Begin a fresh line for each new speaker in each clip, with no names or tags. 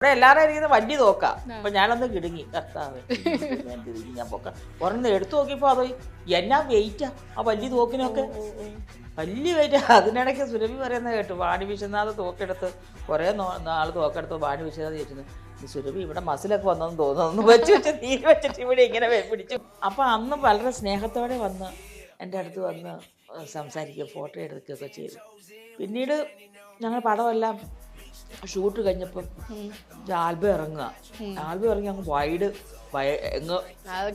ഇവിടെ എല്ലാവരും ഇരിക്കുന്നത് വലിയ തോക്കാം. അപ്പൊ ഞാനൊന്ന് കിടുങ്ങി, കർത്താവ് ഞാൻ പൊക്ക ഒരെണ്ണം എടുത്തു നോക്കിയപ്പോ അത് എന്നാ വെയിറ്റാ ആ വലിയ തോക്കിനൊക്കെ, വലിയ വെയിറ്റ്. അതിനിടയ്ക്ക് സുരഭി പറയുന്നത് കേട്ടു, വാണി വിശ്വനാഥ് തോക്കെടുത്ത് കുറേ നാള് തോക്കെടുത്ത് വാണി വിശ്വനാഥ് ചോദിച്ചത്, സുരഭി ഇവിടെ മസിലൊക്കെ വന്നെന്ന് തോന്നുന്നു, വെച്ച് നീര് വെച്ചിട്ട് ഇവിടെ ഇങ്ങനെ പിടിച്ചു. അപ്പൊ അന്ന് വളരെ സ്നേഹത്തോടെ വന്ന് എൻ്റെ അടുത്ത് വന്ന് സംസാരിക്കുക, ഫോട്ടോ എടുക്കുകയൊക്കെ ചെയ്തു. പിന്നീട് ഞങ്ങൾ പടമെല്ലാം ഷൂട്ട് കഴിഞ്ഞപ്പം ആൽബം ഇറങ്ങുക, ആൽബം ഇറങ്ങി അങ്ങ് വൈഡ്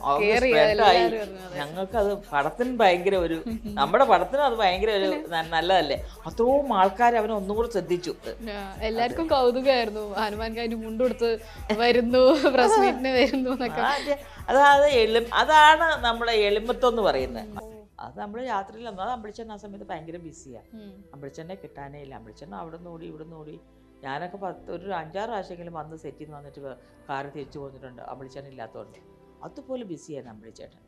സ്പ്രെഡായി. ഞങ്ങൾക്കത് പടത്തിന് ഭയങ്കര ഒരു, നമ്മുടെ പടത്തിന് അത് ഭയങ്കര ഒരു നല്ലതല്ലേ, അത്രയും ആൾക്കാർ അവനെ ഒന്നും കൂടെ ശ്രദ്ധിച്ചു.
എല്ലാവർക്കും കൗതുകമായിരുന്നു, ഹനുമാൻ കാര്യം മുണ്ടെടുത്ത് വരുന്നു, പ്രസ് മീറ്റിന് വരുന്നു എന്നൊക്കെ.
അതാണ് നമ്മുടെ എളിമത്വം പറയുന്നത്. അത് നമ്മൾ യാത്രയിൽ അത് അമ്പിളിച്ചേട്ടൻ ആ സമയത്ത് ഭയങ്കര ബിസിയാണ്. അമ്പിളിച്ചേട്ടനെ കിട്ടാനേ ഇല്ല. അമ്പിളിച്ചേട്ടൻ അവിടെ നിന്ന് ഓടി ഇവിടെ നിന്ന് ഓടി. ഞാനൊക്കെ ഒരു 5-6 പ്രാവശ്യമെങ്കിലും വന്ന് സെറ്റിൽ നിന്ന് വന്നിട്ട് കാറ് തിരിച്ചു പോന്നിട്ടുണ്ട് അമ്പിളിച്ചേട്ടൻ ഇല്ലാത്തതുകൊണ്ട്. അതുപോലെ ബിസിയാണ് അമ്പിളിച്ചേട്ടൻ.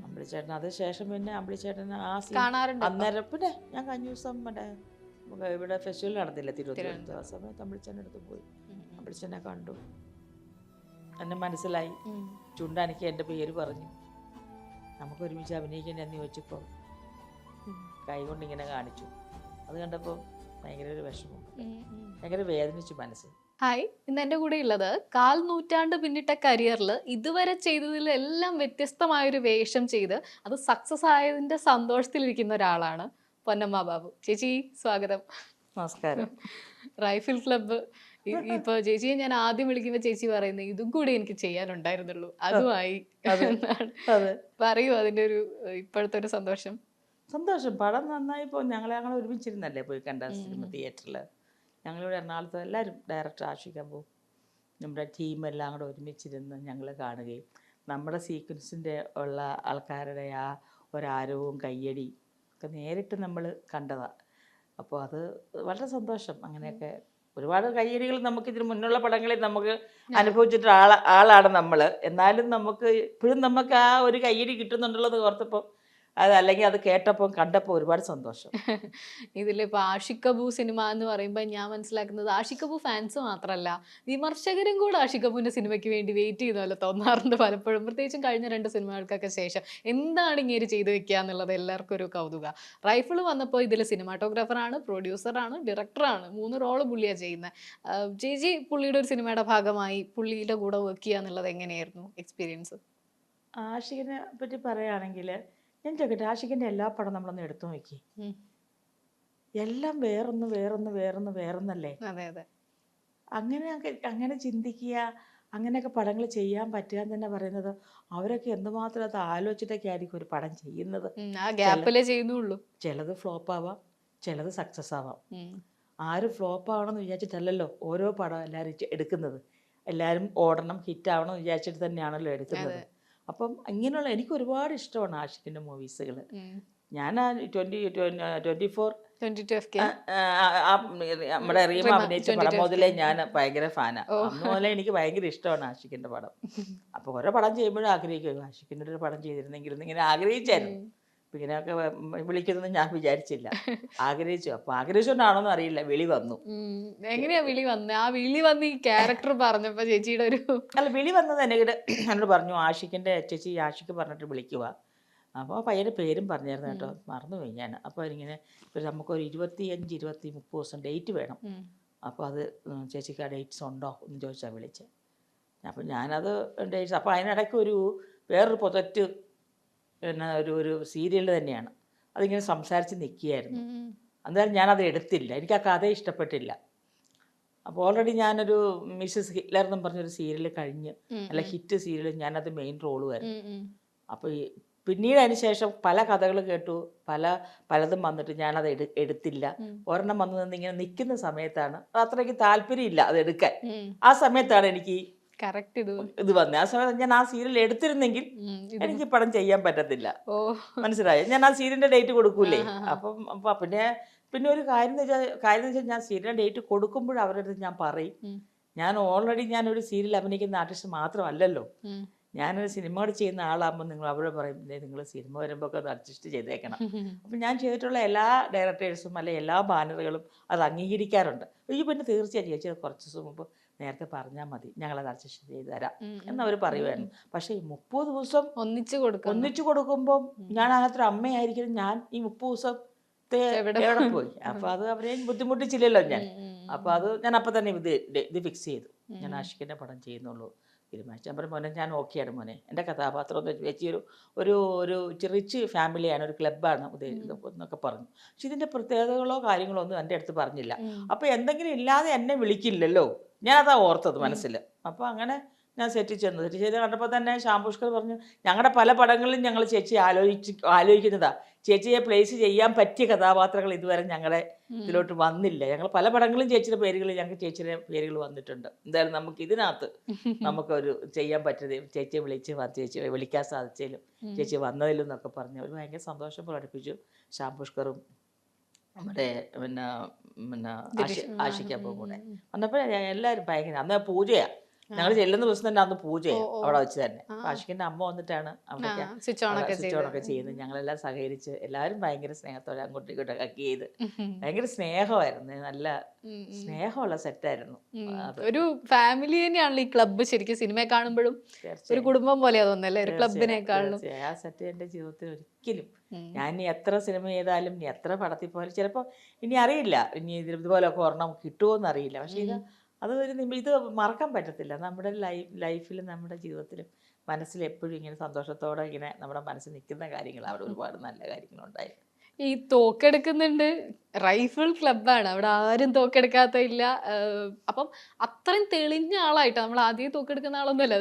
അമ്പിളിച്ചേട്ടൻ അത് ശേഷം പിന്നെ അമ്പിളിച്ചേട്ടൻ ആ അന്നേരം പിന്നെ ഞാൻ കഴിഞ്ഞ ദിവസം മറ്റേ ഇവിടെ ഫെസ്റ്റിവൽ നടന്നില്ല തിരുവനന്തപുരത്ത്, ആ സമയത്ത് അമ്പിളിച്ചേട്ടൻ്റെ അടുത്ത് പോയി. അമ്പിളിച്ചേട്ടനെ കണ്ടു, എന്നെ മനസ്സിലായി, ചുണ്ടാനിക്ക് എൻ്റെ പേര് പറഞ്ഞു, നമുക്ക് ഒരുമിച്ച് അഭിനയിക്കാൻ എന്ന് ചോദിച്ചപ്പോൾ കൈകൊണ്ട് ഇങ്ങനെ കാണിച്ചു. അത് കണ്ടപ്പോൾ ഭയങ്കര ഒരു വിഷമം, ഭയങ്കര വേദനിച്ചു മനസ്സ്.
ഹായ്, ഇന്ന് എൻ്റെ കൂടെ ഉള്ളത് 1/4 നൂറ്റാണ്ട് പിന്നിട്ട കരിയറിൽ ഇതുവരെ ചെയ്തതിലെല്ലാം വ്യത്യസ്തമായൊരു വേഷം ചെയ്ത് അത് സക്സസ് ആയതിൻ്റെ സന്തോഷത്തിലിരിക്കുന്ന ഒരാളാണ് പൊന്നമ്മ ബാബു. ചേച്ചി സ്വാഗതം.
നമസ്കാരം.
റൈഫിൾ ക്ലബ്ബ് ഇപ്പൊ ചേച്ചിയെ ഞാൻ ആദ്യം വിളിക്കുമ്പോ ചേച്ചി പറയുന്നത് ഇതും കൂടി എനിക്ക് ചെയ്യാനുണ്ടായിരുന്നുള്ളൂ, അതുമായി. പറയൂ അതിന്റെ ഒരു ഇപ്പോഴത്തെ ഒരു സന്തോഷം.
പടം നന്നായി. ഇപ്പോൾ ഞങ്ങളെ ഒരുമിച്ചിരുന്നല്ലേ പോയി കണ്ട സിനിമ തിയേറ്ററിൽ. ഞങ്ങളിവിടെ എറണാകുളത്ത് എല്ലാവരും ഡയറക്ടർ ആഷിക്കാൻ പോകും, നമ്മുടെ ടീമെല്ലാം കൂടെ ഒരുമിച്ചിരുന്ന് ഞങ്ങൾ കാണുകയും നമ്മുടെ സീക്വൻസിൻ്റെ ഉള്ള ആൾക്കാരുടെ ആ ഒരാരവവും കയ്യടി ഒക്കെ നേരിട്ട് നമ്മൾ കണ്ടതാണ്. അപ്പോൾ അത് വളരെ സന്തോഷം. അങ്ങനെയൊക്കെ ഒരുപാട് കയ്യടികൾ നമുക്ക് ഇതിന് മുന്നുള്ള പടങ്ങളിൽ നമുക്ക് അനുഭവിച്ചിട്ട് ആളാണ് നമ്മൾ. എന്നാലും നമുക്ക് ഇപ്പോഴും നമുക്ക് ആ ഒരു കയ്യടി കിട്ടുന്നുണ്ടുള്ളത് ഓർത്തപ്പോൾ അത്, അല്ലെങ്കിൽ അത് കേട്ടപ്പോൾ കണ്ടപ്പോൾ ഒരുപാട് സന്തോഷം.
ഇതിലിപ്പോ ആഷിക് കപൂർ സിനിമ എന്ന് പറയുമ്പോൾ ഞാൻ മനസ്സിലാക്കുന്നത് ആഷിക് കപൂർ ഫാൻസ് മാത്രമല്ല, വിമർശകരും കൂടെ ആഷിക് കപൂറിന്റെ സിനിമയ്ക്ക് വേണ്ടി വെയിറ്റ് ചെയ്യുന്നല്ലോ തോന്നാറുണ്ട് പലപ്പോഴും, പ്രത്യേകിച്ചും കഴിഞ്ഞ 2 സിനിമകൾക്കൊക്കെ ശേഷം. എന്താണ് ഇങ്ങനെ ചെയ്തു വെക്കുക എന്നുള്ളത് എല്ലാവർക്കും ഒരു കൗതുക. റൈഫിൾ വന്നപ്പോൾ ഇതിൽ സിനിമാറ്റോഗ്രാഫറാണ്, പ്രൊഡ്യൂസറാണ്, ഡയറക്ടറാണ്, 3 റോള് പുള്ളിയാണ് ചെയ്യുന്നത്. ചേച്ചി പുള്ളിയുടെ ഒരു സിനിമയുടെ ഭാഗമായി പുള്ളിയുടെ കൂടെ വർക്ക് ചെയ്യുക എന്നുള്ളത് എങ്ങനെയായിരുന്നു എക്സ്പീരിയൻസ്?
ആഷിഖിനെ പറ്റി പറയുകയാണെങ്കിൽ ഞാൻ ചോദിക്കട്ടെ, ആഷിഖിൻ്റെ എല്ലാ പടം നമ്മളൊന്ന് എടുത്തു നോക്കി, എല്ലാം വേറൊന്നല്ലേ?
അതെ അതെ.
അങ്ങനെ ചിന്തിക്കുക, അങ്ങനെയൊക്കെ പടങ്ങൾ ചെയ്യാൻ പറ്റുക എന്ന് തന്നെ പറയുന്നത് അവരൊക്കെ എന്തുമാത്രം അത് ആലോചിച്ചിട്ടൊക്കെ ആയിരിക്കും ഒരു പടം ചെയ്യുന്നത്. ചിലത് ഫ്ലോപ്പ് ആവാം, ചിലത് സക്സസ് ആവാം. ആരും ഫ്ലോപ്പ് ആവണമെന്ന് വിചാരിച്ചിട്ടല്ലല്ലോ ഓരോ പടം എല്ലാവരും എടുക്കുന്നത്. എല്ലാവരും ഓടണം, ഹിറ്റ് ആവണം എന്ന് വിചാരിച്ചിട്ട് തന്നെയാണല്ലോ എടുക്കുന്നത്. അപ്പം ഇങ്ങനെയുള്ള എനിക്ക് ഒരുപാട് ഇഷ്ടമാണ് ആഷിഖിൻ്റെ മൂവീസുകൾ. ഞാൻ 24 നമ്മുടെ റീമ അഭിനയിച്ച പടം മുതലേ ഞാൻ ഭയങ്കര ഫാനാണ്. അന്ന് മുതലേ എനിക്ക് ഭയങ്കര ഇഷ്ടമാണ് ആഷിഖിൻ്റെ പടം. അപ്പോൾ ഓരോ പടം ചെയ്യുമ്പോഴും ആഗ്രഹിക്കും ആഷിഖിൻ്റെ ഒരു പടം ചെയ്തിരുന്നെങ്കിലും ഇങ്ങനെ ആഗ്രഹിച്ചായിരുന്നു. ഇങ്ങനെയൊക്കെ വിളിക്കുന്നതെന്ന് ഞാൻ വിചാരിച്ചില്ല, ആഗ്രഹിച്ചു. അപ്പോൾ ആഗ്രഹിച്ചുകൊണ്ടാണോന്നും അറിയില്ല, വിളി വന്നു.
എങ്ങനെയാ വിളി വന്നത്? ആ വിളി വന്ന് ഈ ക്യാരക്ടർ പറഞ്ഞപ്പോൾ ചേച്ചിയുടെ ഒരു
വിളി വന്നത് എന്നോട് പറഞ്ഞു, ആഷിഖിൻ്റെ ചേച്ചി ആഷിഖ് പറഞ്ഞിട്ട് വിളിക്കുക. അപ്പോൾ പയ്യൻ്റെ പേരും പറഞ്ഞായിരുന്നു കേട്ടോ, മറന്നുപോയി ഞാൻ. അപ്പോൾ ഇങ്ങനെ നമുക്കൊരു 25-30 ദിവസം ഡേറ്റ് വേണം. അപ്പോൾ അത് ചേച്ചിക്ക് ആ ഡേറ്റ്സ് ഉണ്ടോ എന്ന് ചോദിച്ചാൽ വിളിച്ചത്. അപ്പോൾ ഞാനത് ഡേറ്റ്സ്, അപ്പോൾ അതിനിടയ്ക്ക് വേറൊരു പ്രൊജക്റ്റ്, പിന്നെ ഒരു സീരിയൽ തന്നെയാണ്, അതിങ്ങനെ സംസാരിച്ച് നിൽക്കുകയായിരുന്നു. എന്തായാലും ഞാനത് എടുത്തില്ല, എനിക്ക് ആ കഥ ഇഷ്ടപ്പെട്ടില്ല. അപ്പോൾ ഓൾറെഡി ഞാനൊരു മിസ്സസ് ഹിറ്റ്ലർ എന്നും പറഞ്ഞൊരു സീരിയൽ കഴിഞ്ഞ്, നല്ല ഹിറ്റ് സീരിയൽ, ഞാനത് മെയിൻ റോളുമായിരുന്നു. അപ്പോൾ പിന്നീട് അതിന് ശേഷം പല കഥകൾ കേട്ടു, പലതും വന്നിട്ട് ഞാനത് എടുത്തില്ല. ഒരെണ്ണം വന്നു നിന്ന് ഇങ്ങനെ നിൽക്കുന്ന സമയത്താണ് അത്രയ്ക്ക് താല്പര്യമില്ല അത് എടുക്കാൻ. ആ സമയത്താണ് എനിക്ക് ഇത് വന്നത്. ആ സമയത്ത് ഞാൻ ആ സീരിയൽ എടുത്തിരുന്നെങ്കിൽ എനിക്ക് പടം ചെയ്യാൻ പറ്റത്തില്ല, മനസ്സിലായോ? ഞാൻ ആ സീരിയലിന്റെ ഡേറ്റ് കൊടുക്കൂലേ. അപ്പം പിന്നെ ഒരു കാര്യം എന്ന് വെച്ചാൽ ഞാൻ സീരിയൽ ഡേറ്റ് കൊടുക്കുമ്പോൾ അവരുടെ അടുത്ത് ഞാൻ പറയും, ഞാൻ ഓൾറെഡി ഞാനൊരു സീരിയൽ അഭിനയിക്കുന്ന ആർട്ടിസ്റ്റ് മാത്രമല്ലല്ലോ, ഞാനൊരു സിനിമ കൂടെ ചെയ്യുന്ന ആളാകുമ്പോൾ നിങ്ങൾ അവിടെ പറയും, നിങ്ങൾ സിനിമ വരുമ്പോൾ ഒക്കെ അത് അഡ്ജസ്റ്റ് ചെയ്തേക്കണം. അപ്പം ഞാൻ ചെയ്തിട്ടുള്ള എല്ലാ ഡയറക്ടേഴ്സും അല്ലെങ്കിൽ എല്ലാ ബാനറുകളും അത് അംഗീകരിക്കാറുണ്ട്. ഈ പിന്നെ തീർച്ചയായും ചേച്ചി കുറച്ച് ദിവസം മുമ്പ് നേരത്തെ പറഞ്ഞാൽ മതി, ഞങ്ങളത് അഡ്ജസ്റ്റ് ചെയ്ത് തരാം എന്നവർ പറയുമായിരുന്നു. പക്ഷേ ഈ 30 ദിവസം ഒന്നിച്ചു കൊടുക്കുമ്പം ഞാൻ അതിനകത്തൊരു അമ്മയായിരിക്കും, ഞാൻ ഈ 30 ദിവസത്തെ എവിടെ പോയി? അപ്പോൾ അത് അവരെ ബുദ്ധിമുട്ടിച്ചില്ലല്ലോ ഞാൻ. അപ്പോൾ അത് ഞാൻ അപ്പം തന്നെ ഇത് ഫിക്സ് ചെയ്തു, ഞാൻ ആഷിക്കിൻ്റെ പടം ചെയ്യുന്നുള്ളൂ തീരുമാനിച്ചു. ഞാൻ പറഞ്ഞു മോനെ ഞാൻ ഓക്കെയാണ് മോനെ, എൻ്റെ കഥാപാത്രം എന്ന് വെച്ച് ഒരു ഒരു റിച്ച് ഫാമിലിയാണ്, ഒരു ക്ലബ്ബാണ് എന്നൊക്കെ പറഞ്ഞു. പക്ഷെ ഇതിൻ്റെ പ്രത്യേകതകളോ കാര്യങ്ങളോ ഒന്നും എൻ്റെ അടുത്ത് പറഞ്ഞില്ല. അപ്പോൾ എന്തെങ്കിലും ഇല്ലാതെ എന്നെ വിളിക്കില്ലല്ലോ, ഞാനതാ ഓർത്തത് മനസ്സിൽ. അപ്പോൾ അങ്ങനെ ഞാൻ സെറ്റ് ചെയ്ത് കണ്ടപ്പോൾ തന്നെ ശ്യാം പുഷ്കർ പറഞ്ഞു, ഞങ്ങളുടെ പല പടങ്ങളിലും ഞങ്ങൾ ചേച്ചി ആലോചിക്കുന്നതാ, ചേച്ചിയെ പ്ലേസ് ചെയ്യാൻ പറ്റിയ കഥാപാത്രങ്ങൾ ഇതുവരെ ഞങ്ങളുടെ ഇതിലോട്ട് വന്നില്ല. ഞങ്ങൾ പല പടങ്ങളും ചേച്ചിയുടെ പേരുകൾ, ഞങ്ങൾക്ക് ചേച്ചിയുടെ പേരുകൾ വന്നിട്ടുണ്ട്. എന്തായാലും നമുക്ക് ഇതിനകത്ത് നമുക്കൊരു ചെയ്യാൻ പറ്റിയത് ചേച്ചിയെ ചേച്ചി വിളിക്കാൻ സാധിച്ചാലും ചേച്ചി വന്നതിലും എന്നൊക്കെ പറഞ്ഞ് അവർ ഭയങ്കര സന്തോഷം പ്രകടിപ്പിച്ചു. ശ്യാം പുഷ്കറും നമ്മുടെ ആഷിക്കപ്പം കൂടെ വന്നപ്പോൾ എല്ലാവരും ഭയങ്കര, അന്ന് പൂജയാണ്, ഞങ്ങൾ ചെല്ലുന്ന ദിവസം തന്നെ അന്ന് പൂജയാണ് അവിടെ വെച്ച് തന്നെ. ആഷിക്കിന്റെ അമ്മ വന്നിട്ടാണ് അവിടെ സ്വിച്ച് ഓണൊക്കെ ചെയ്യുന്നത്. ഞങ്ങളെല്ലാം സഹകരിച്ച് എല്ലാവരും ഭയങ്കര സ്നേഹത്തോടെ അങ്ങോട്ടും ഇങ്ങോട്ടൊക്കെ ചെയ്ത് ഭയങ്കര സ്നേഹമായിരുന്നു, നല്ല സ്നേഹമുള്ള സെറ്റായിരുന്നു.
ഒരു ഫാമിലി തന്നെയാണല്ലോ ഈ ക്ലബ്ബ്. ശരിക്കും സിനിമയെ കാണുമ്പോഴും ഒരു കുടുംബം പോലെയാ തോന്നുന്നല്ലേ ഒരു ക്ലബിനെക്കാളും.
ആ സെറ്റ് എൻ്റെ ജീവിതത്തിൽ ഒരിക്കലും ഞാൻ ഇനി എത്ര സിനിമ ചെയ്താലും ഇനി എത്ര പടത്തിൽ പോയാലും ചിലപ്പോൾ ഇനി അറിയില്ല, ഇനി ഇതുപോലൊക്കെ ഒരെണ്ണം കിട്ടുമോ എന്നറിയില്ല. പക്ഷേ ഇത് ഇത് മറക്കാൻ പറ്റത്തില്ല. നമ്മുടെ ലൈഫിലും നമ്മുടെ ജീവിതത്തിലും മനസ്സിൽ എപ്പോഴും ഇങ്ങനെ സന്തോഷത്തോടെ ഇങ്ങനെ നമ്മുടെ മനസ്സിൽ നിൽക്കുന്ന കാര്യങ്ങൾ, അവിടെ ഒരുപാട് നല്ല കാര്യങ്ങളുണ്ടായി.
ഈ തോക്കെടുക്കുന്നുണ്ട്, റൈഫിൾ ക്ലബ്ബാണ്, അവിടെ ആരും തോക്കെടുക്കാത്തില്ല. അപ്പം അത്രയും തെളിഞ്ഞ ആളായിട്ട്, നമ്മൾ ആദ്യം തോക്കെടുക്കുന്ന ആളൊന്നുമല്ല,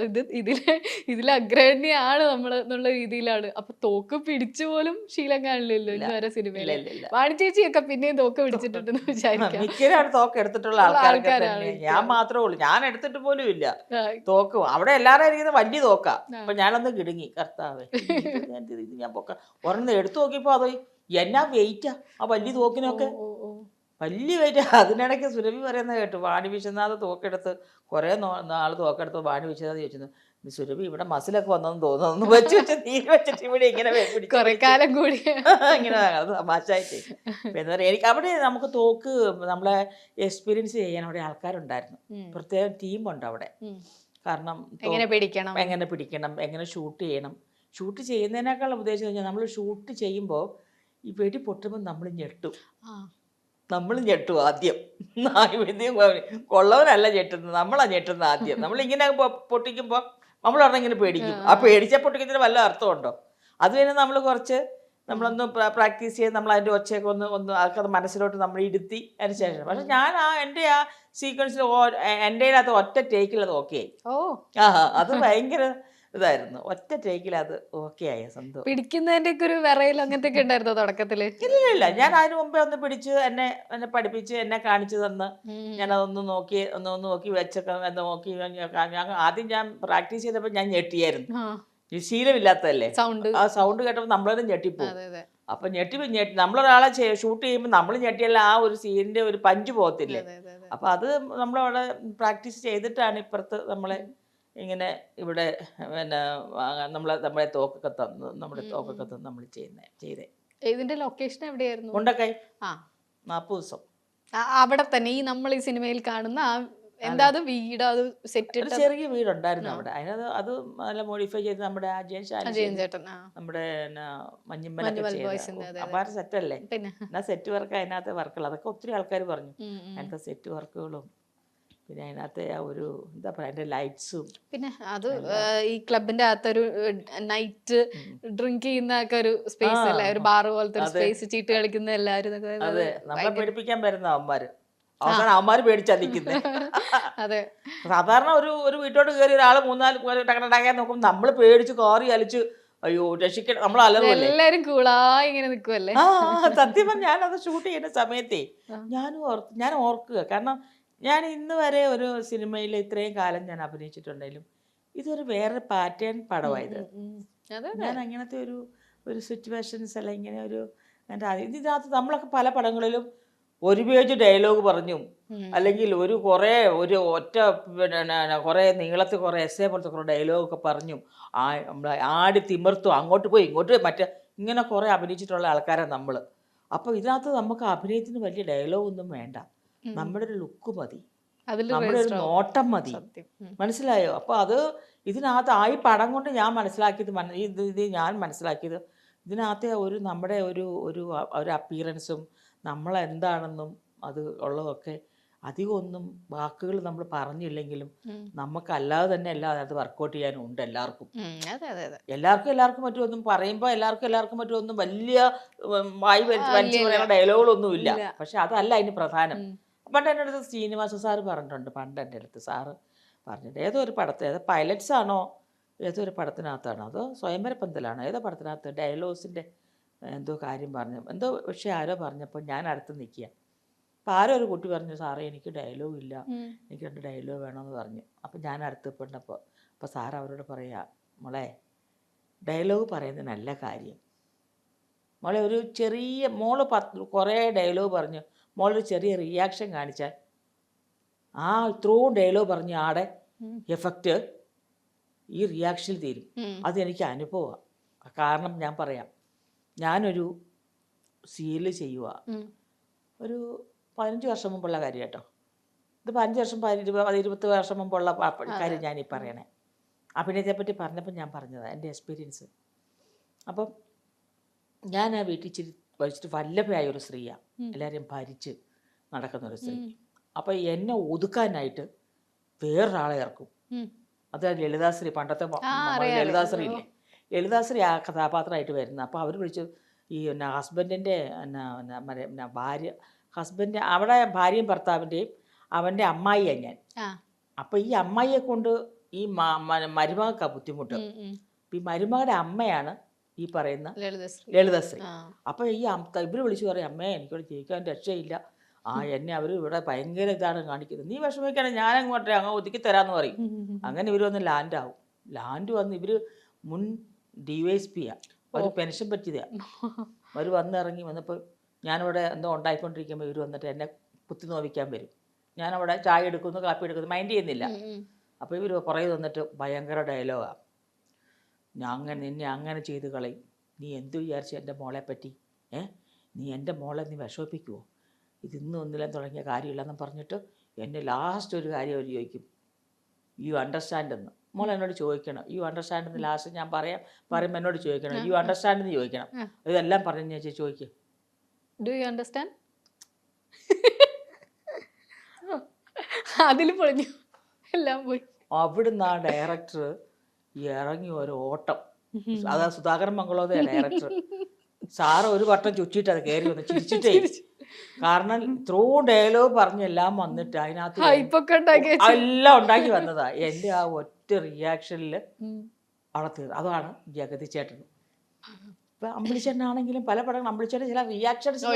ഇതിൽ അഗ്രഹണ്യാണ് നമ്മൾ എന്നുള്ള രീതിയിലാണ്. അപ്പൊ തോക്ക് പിടിച്ചു പോലും ശീലം കാണില്ലല്ലോ ഇന്ന് വരെ സിനിമയിൽ. വാണിചേച്ചിയൊക്കെ പിന്നെയും തോക്ക് പിടിച്ചിട്ടുണ്ടെന്ന് വിചാരിക്കാം.
മിക്കവാറും തോക്ക് എടുത്തിട്ടുള്ള ആൾക്കാരാണ്, ഞാൻ മാത്രമേ ഉള്ളൂ, ഞാൻ എടുത്തിട്ട് പോലും ഇല്ല തോക്ക്. അവിടെ എല്ലാവരും ഇരിക്കുന്നത് വലിയ തോക്കാ. അപ്പൊ ഞാനൊന്ന് കിടുങ്ങി, കർത്താവേ ഞാൻ പൊക്ക ഒരെണ്ണം എടുത്തു നോക്കിയപ്പോ അത് എന്നാ വെയിറ്റാ ആ വലിയ തോക്കിനൊക്കെ, വലിയ വെയിറ്റ്. അതിനിടയ്ക്ക് സുരഭി പറയുന്നത് കേട്ടു, വാണി വിശ്വനാഥ് തോക്കെടുത്ത് കുറേ നാൾ തോക്കെടുത്ത് വാണി വിശ്വനാഥ് ചോദിച്ചു, സുരഭി ഇവിടെ മസിലൊക്കെ വന്നെന്ന് തോന്നുന്നു, വെച്ചിട്ട് നീര് വെച്ചിട്ട് ഇവിടെ ഇങ്ങനെ
കാലം കൂടി
ഇങ്ങനെ തമാശായിട്ട്. എന്താ പറയുക, എനിക്ക് അവിടെ നമുക്ക് തോക്ക് നമ്മളെ എക്സ്പീരിയൻസ് ചെയ്യാൻ അവിടെ ആൾക്കാരുണ്ടായിരുന്നു, പ്രത്യേകം ടീമുണ്ട് അവിടെ. കാരണം എങ്ങനെ പിടിക്കണം, എങ്ങനെ ഷൂട്ട് ചെയ്യണം. ഷൂട്ട് ചെയ്യുന്നതിനേക്കാൾ ഉദ്ദേശിച്ചു കഴിഞ്ഞാൽ നമ്മൾ ഷൂട്ട് ചെയ്യുമ്പോൾ ഈ വെടി പൊട്ടുമ്പോൾ നമ്മൾ ഞെട്ടും ആദ്യം. കൊള്ളവനല്ല ഞെട്ടുന്നത്, നമ്മളാണ് ഞെട്ടുന്നത് ആദ്യം. നമ്മളിങ്ങനെ പൊട്ടിക്കുമ്പോൾ നമ്മളവിടെ ഇങ്ങനെ പേടിക്കും. ആ പേടിച്ച പൊട്ടിക്കുന്നതിന് വല്ല അർത്ഥമുണ്ടോ? അത് കഴിഞ്ഞ് നമ്മളൊന്ന് പ്രാക്ടീസ് ചെയ്ത് നമ്മൾ അതിൻ്റെ ഒച്ചയൊക്കെ ഒന്ന് ആൾക്കത് മനസ്സിലോട്ട് നമ്മൾ ഇരുത്തി അതിന് ശേഷം. പക്ഷെ ഞാൻ എൻ്റെ ആ സീക്വൻസിൽ എൻ്റെ അത് ഒറ്റ ടേക്കിൽ അത് ഓക്കെ ആയി. അത് ഭയങ്കര ഇതായിരുന്നു, ഒറ്റ ടേക്കിൽ അത് ഓക്കെ ആയ സംഭവം.
പിടിക്കുന്നതിന്റെ ഒക്കെ ഒരു വിറയിൽ അങ്ങനത്തെ ഒക്കെ ഉണ്ടായിരുന്നോ തുടക്കത്തില്?
ഇല്ല, ഞാൻ അതിന് മുമ്പേ ഒന്ന് പിടിച്ച് എന്നെ പഠിപ്പിച്ച് എന്നെ കാണിച്ചു തന്ന് ഞാനതൊന്ന് നോക്കി വെച്ചൊക്കെ നോക്കി. ആദ്യം ഞാൻ പ്രാക്ടീസ് ചെയ്തപ്പോൾ ഞാൻ ഞെട്ടിയായിരുന്നു, ശീലമില്ലാത്തതല്ലേ. ആ സൗണ്ട് കേട്ടപ്പോൾ നമ്മളെ ഞെട്ടിപ്പോവും. അപ്പൊ നമ്മളൊരാളെ ഷൂട്ട് ചെയ്യുമ്പോൾ നമ്മൾ ഞെട്ടിയല്ല ആ ഒരു സീനിന്റെ ഒരു പഞ്ച് പോകത്തില്ലേ. അപ്പൊ അത് നമ്മളവിടെ പ്രാക്ടീസ് ചെയ്തിട്ടാണ് ഇപ്പുറത്ത് നമ്മളെ ഇങ്ങനെ ഇവിടെ നമ്മുടെ തോക്കൊക്കെ തന്ന് നമ്മൾ ചെയ്തേ.
ഇതിന്റെ ലൊക്കേഷൻ എവിടെയായിരുന്നു?
മുണ്ടക്കൈ. 40 ദിവസം
അവിടെ തന്നെ ഈ നമ്മൾ ഈ സിനിമയിൽ കാണുന്ന എന്താ വീട്, അത് സെറ്റ്
ചെറിയ വീടുണ്ടായിരുന്നു അവിടെ. അത് നല്ല മോഡിഫൈ ചെയ്ത് നമ്മുടെ അജയൻ ചേട്ടൻ നമ്മുടെ മഞ്ഞുമ്മലൊക്കെ അപാര സെറ്റല്ലേ. എന്നാ സെറ്റ് വർക്ക്, അതിനകത്തെ വർക്കുകൾ അതൊക്കെ ഒത്തിരി ആൾക്കാർ പറഞ്ഞു. അതിനകത്തെ സെറ്റ് വർക്കുകളും പിന്നെ അതിനകത്തെ ആ ഒരു എന്താ പറയുക അതിന്റെ ലൈറ്റ്സും.
പിന്നെ അത് ഈ ക്ലബിന്റെ അകത്തൊരു നൈറ്റ് ഡ്രിങ്ക് ചെയ്യുന്ന ഒക്കെ ഒരു സ്പേസ് അല്ലേ, ഒരു ബാർ പോലത്തെ സ്പേസ്, ചീട്ട് കളിക്കുന്ന എല്ലാവരും.
അതെ, നമ്മളെ പേടിപ്പിക്കാൻ വരുന്ന അവന്മാര് പേടിച്ചതിക്കുന്നത്.
അതെ,
സാധാരണ ഒരു വീട്ടോട്ട് കയറി ഒരാൾ 3-4 ടകടക്കാൻ നോക്കും, നമ്മൾ പേടിച്ച് കാറി അലിച്ച് അയ്യോ രക്ഷിക്കണം, നമ്മൾ അലറുമല്ലേ,
എല്ലാരും കൂളായി ഇങ്ങനെ നിൽക്കുമല്ലേ.
സത്യം ഞാനത് ഷൂട്ട് ചെയ്യുന്ന സമയത്തേ ഞാൻ ഓർക്കുക. കാരണം ഞാൻ ഇന്ന് വരെ ഒരു സിനിമയിൽ ഇത്രയും കാലം ഞാൻ അഭിനയിച്ചിട്ടുണ്ടെങ്കിലും ഇതൊരു വേറെ പാറ്റേൺ പടമായത്. ഞാൻ അങ്ങനത്തെ ഒരു സിറ്റുവേഷൻസ് അല്ല ഇങ്ങനെ ഇതിനകത്ത് നമ്മളൊക്കെ പല പടങ്ങളിലും ഒരു പേജ് ഡയലോഗ് പറഞ്ഞും അല്ലെങ്കിൽ കുറേ നീളത്തിൽ കുറേ എസ്സേ പോലത്തെ കുറേ ഡയലോഗൊക്കെ പറഞ്ഞും ആടി തിമിർത്തും അങ്ങോട്ട് പോയി ഇങ്ങോട്ട് ഇങ്ങനെ കുറേ അഭിനയിച്ചിട്ടുള്ള ആൾക്കാരാണ് നമ്മൾ. അപ്പോൾ ഇതിനകത്ത് നമുക്ക് അഭിനയത്തിന് വലിയ ഡയലോഗൊന്നും വേണ്ട, നമ്മുടെ ഒരു ലുക്ക് മതി.
അതിൽ
നമ്മുടെ ഒരു നോട്ടം മതി,
സത്യം.
മനസ്സിലായോ? അപ്പോൾ അത് ഇതിനകത്ത് ആ പടം കൊണ്ട് ഞാൻ മനസ്സിലാക്കിയത് ഇത് ഞാൻ മനസ്സിലാക്കിയത് ഇതിനകത്തെ നമ്മുടെ ഒരു അപ്പീറൻസും നമ്മളെന്താണെന്നും അത് ഉള്ളതൊക്കെ അധികമൊന്നും വാക്കുകൾ നമ്മൾ പറഞ്ഞില്ലെങ്കിലും നമുക്കല്ലാതെ തന്നെ എല്ലാം അതിനകത്ത് വർക്കൗട്ട് ചെയ്യാനും ഉണ്ട് എല്ലാവർക്കും.
അതെ അതെ അതെ.
എല്ലാവർക്കും മറ്റൊന്നും പറയുമ്പോൾ എല്ലാവർക്കും മറ്റൊന്നും വലിയ വായി വലിച്ചു പറയുന്ന ഡയലോഗുകളൊന്നും ഇല്ല. പക്ഷെ അതല്ല അതിന് പ്രധാനം. പണ്ട് എൻ്റെ അടുത്ത് ശ്രീനിവാസ സാറ് പറഞ്ഞിട്ടുണ്ട്, പണ്ട് എൻ്റെ അടുത്ത് സാറ് പറഞ്ഞിട്ടുണ്ട്, ഏതോ ഒരു ഏതോ പൈലറ്റ്സ് ആണോ ഏതോ ഒരു പടത്തിനകത്താണോ അതോ സ്വയംവര പന്തലാണോ ഏതോ പടത്തിനകത്ത് ഡയലോഗ്സിൻ്റെ എന്തോ കാര്യം പറഞ്ഞു, എന്തോ പക്ഷേ ആരോ പറഞ്ഞപ്പോൾ ഞാൻ അടുത്ത് നിൽക്കുക. അപ്പോൾ ആരോ ഒരു കുട്ടി പറഞ്ഞു, സാറേ എനിക്ക് ഡയലോഗ് ഇല്ല, എനിക്ക് 2 ഡയലോഗ് വേണമെന്ന് പറഞ്ഞു. അപ്പോൾ ഞാൻ അടുത്ത് പെട്ടപ്പോൾ അപ്പോൾ സാറ് അവരോട് പറയുക, മോളെ ഡയലോഗ് പറയുന്നത് നല്ല കാര്യം, മോളെ ഒരു ചെറിയ മോള് കുറേ ഡയലോഗ് പറഞ്ഞു, മോളൊരു ചെറിയ റിയാക്ഷൻ കാണിച്ചാൽ ആ ഇത്രയും ഡയലോഗ് പറഞ്ഞ ആടെ എഫക്റ്റ് ഈ റിയാക്ഷനിൽ തീരും. അതെനിക്ക് അനുഭവമാണ്. കാരണം ഞാൻ പറയാം, ഞാനൊരു സീരിയൽ ചെയ്യുക, ഒരു 15 വർഷം മുമ്പുള്ള കാര്യം കേട്ടോ, ഇത് 15 വർഷം 20 വർഷം മുമ്പുള്ള കാര്യം ഞാനീ പറയണേ. അഭിനയത്തെപ്പറ്റി പറഞ്ഞപ്പോൾ ഞാൻ പറഞ്ഞതാണ് എൻ്റെ എക്സ്പീരിയൻസ്. അപ്പം ഞാൻ ആ വീട്ടിൽ ഇച്ചിരി വഹിച്ചിട്ട് വല്ലഭയായ ഒരു സ്ത്രീയാണ്, എല്ലാവരെയും ഭരിച്ച് നടക്കുന്നൊരു സ്ത്രീ. അപ്പോൾ എന്നെ ഒതുക്കാനായിട്ട് വേറൊരാളെ ഇറക്കും. അത് ലളിതാശ്രീ, പണ്ടത്തെ ലളിതാശ്രീ ഇല്ലേ, ലളിതാശ്രീ ആ കഥാപാത്രമായിട്ട് വരുന്നത്. അപ്പോൾ അവർ വിളിച്ചു ഈ ഹസ്ബൻഡിൻ്റെ ഹസ്ബൻഡ് അവിടെ ഭാര്യയും ഭർത്താവിൻ്റെയും അവൻ്റെ അമ്മായിയാണ് ഞാൻ. അപ്പോൾ ഈ അമ്മായിയെ കൊണ്ട് ഈ മരുമകൾക്കാണ് ബുദ്ധിമുട്ട്. ഈ മരുമകളുടെ അമ്മയാണ് ഈ പറയുന്ന ലളിതശ്രീ. അപ്പോൾ ഈ ഇവർ വിളിച്ചു പറയും, അമ്മേ എനിക്കിവിടെ ജീവിക്കാൻ രക്ഷയില്ല, എന്നെ അവർ ഇവിടെ ഭയങ്കര ഇതാണ് കാണിക്കുന്നത്, നീ വിഷമിക്കണം, ഞാനങ്ങോട്ടെ അങ്ങ് ഒതുക്കി തരാമെന്ന് പറയും. അങ്ങനെ ഇവർ വന്ന് ലാൻഡ് വന്ന് ഇവർ മുൻ DYSP-യാണ്, അവർ പെൻഷൻ പറ്റിയതാണ്. അവർ വന്നിറങ്ങി ഞാനിവിടെ എന്തോ ഉണ്ടായിക്കൊണ്ടിരിക്കുമ്പോൾ ഇവർ വന്നിട്ട് എന്നെ കുത്തി നോവിക്കാൻ വരും. ഞാനവിടെ ചായ എടുക്കുന്നു, കാപ്പി എടുക്കുന്നു, മൈൻഡ് ചെയ്യുന്നില്ല. അപ്പോൾ ഇവർ പുറകെ വന്നിട്ട് ഭയങ്കര ഡയലോഗാണ്, നിന്നെ അങ്ങനെ ചെയ്ത് കളയും, നീ എന്ത് വിചാരിച്ചു എൻ്റെ മോളെ പറ്റി, നീ എൻ്റെ മോളെ നീ വിഷമിപ്പിക്കുമോ, ഇതിന്നും ഒന്നിലും തുടങ്ങിയ കാര്യമില്ലെന്ന് പറഞ്ഞിട്ട് എന്നെ ലാസ്റ്റ് ഒരു കാര്യം അവർ ചോദിക്കും, യു അണ്ടർസ്റ്റാൻഡ് എന്ന്. മോൾ എന്നോട് ചോദിക്കണം, യു അണ്ടർസ്റ്റാൻഡ് എന്ന് ലാസ്റ്റ് ഞാൻ പറയുമ്പോൾ എന്നോട് ചോദിക്കണം, യു അണ്ടർസ്റ്റാൻഡ് എന്ന് ചോദിക്കണം. ഇതെല്ലാം പറഞ്ഞു ഞാൻ ചോദിക്കും,
ഡു യു അണ്ടർസ്റ്റാൻഡ്? അതിൽ പൊളിഞ്ഞു, എല്ലാം പോയി.
അവിടുന്ന് ആ ഡയറക്ടർ ഇറങ്ങി ഒരു ഓട്ടം, അതാ സുധാകരൻ മംഗളോദയ ഡയറക്ടർ. സാറ് ഒരു വട്ടം ചുറ്റിയിട്ട് അത് കയറി വന്ന് ചിരിച്ചിട്ടേ, കാരണം ഇത്രയും ഡയലോഗ് പറഞ്ഞ് എല്ലാം വന്നിട്ട് അതിനകത്ത് എല്ലാം ഉണ്ടാക്കി വന്നതാ. എൻ്റെ ആ ഒറ്റ റിയാക്ഷനിൽ അവിടെ തീർന്നു. അതാണ് ജഗതി ചേട്ടൻ. ഇപ്പം അമ്പിളിച്ചേട്ടനാണെങ്കിലും പല പടങ്ങളും അമ്പിളിച്ചേട്ടൻ ചില റിയാക്ഷൻസ്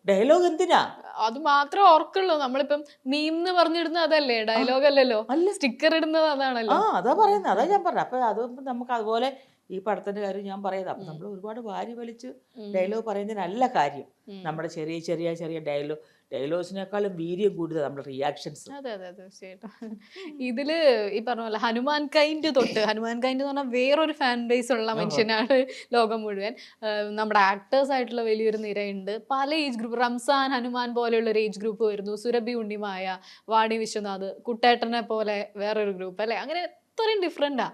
ഡയലോഗ് എന്തിനാ,
അത് മാത്രമേ ഓർക്കുള്ളൂ. നമ്മളിപ്പം മീം എന്ന് പറഞ്ഞിടുന്നത് അതല്ലേ, ഡയലോഗ് അല്ലല്ലോ, സ്റ്റിക്കർ ഇടുന്നത് അതാണല്ലോ.
അതാ പറയുന്നത്, അതാ ഞാൻ പറഞ്ഞത്. അപ്പം അത് നമുക്ക് അതുപോലെ ഈ പടത്തിൻ്റെ കാര്യം ഞാൻ പറയുന്നത്. അപ്പം നമ്മൾ ഒരുപാട് വാരി വലിച്ച് ഡയലോഗ് പറയുന്നതിനല്ല കാര്യം. നമ്മുടെ ചെറിയ ചെറിയ ചെറിയ ഡയലോഗ്സിനേക്കാളും വീര്യം കൂടുതൽ നമ്മുടെ റിയാക്ഷൻസ്.
അതെ അതെ തീർച്ചയായിട്ടും. ഇതില് ഈ പറഞ്ഞ പോലെ ഹനുമാൻ കൈൻഡ് ഹനുമാൻ കൈൻഡ് എന്ന് പറഞ്ഞാൽ വേറൊരു ഫാൻ ബേസ് ഉള്ള മനുഷ്യനാണ് ലോകം മുഴുവൻ. നമ്മുടെ ആക്ടേഴ്സ് ആയിട്ടുള്ള വലിയൊരു നിരയുണ്ട്, പല ഏജ് ഗ്രൂപ്പ്, റംസാൻ ഹനുമാൻ പോലെയുള്ള ഒരു ഏജ് ഗ്രൂപ്പ് വരുന്നു, സുരഭി ഉണ്ണിമായ, വാണി വിശ്വനാഥ്, കുട്ടേട്ടനെ പോലെ വേറൊരു ഗ്രൂപ്പ് അല്ലെ, അങ്ങനെ അത്രയും ഡിഫറെന്റാ.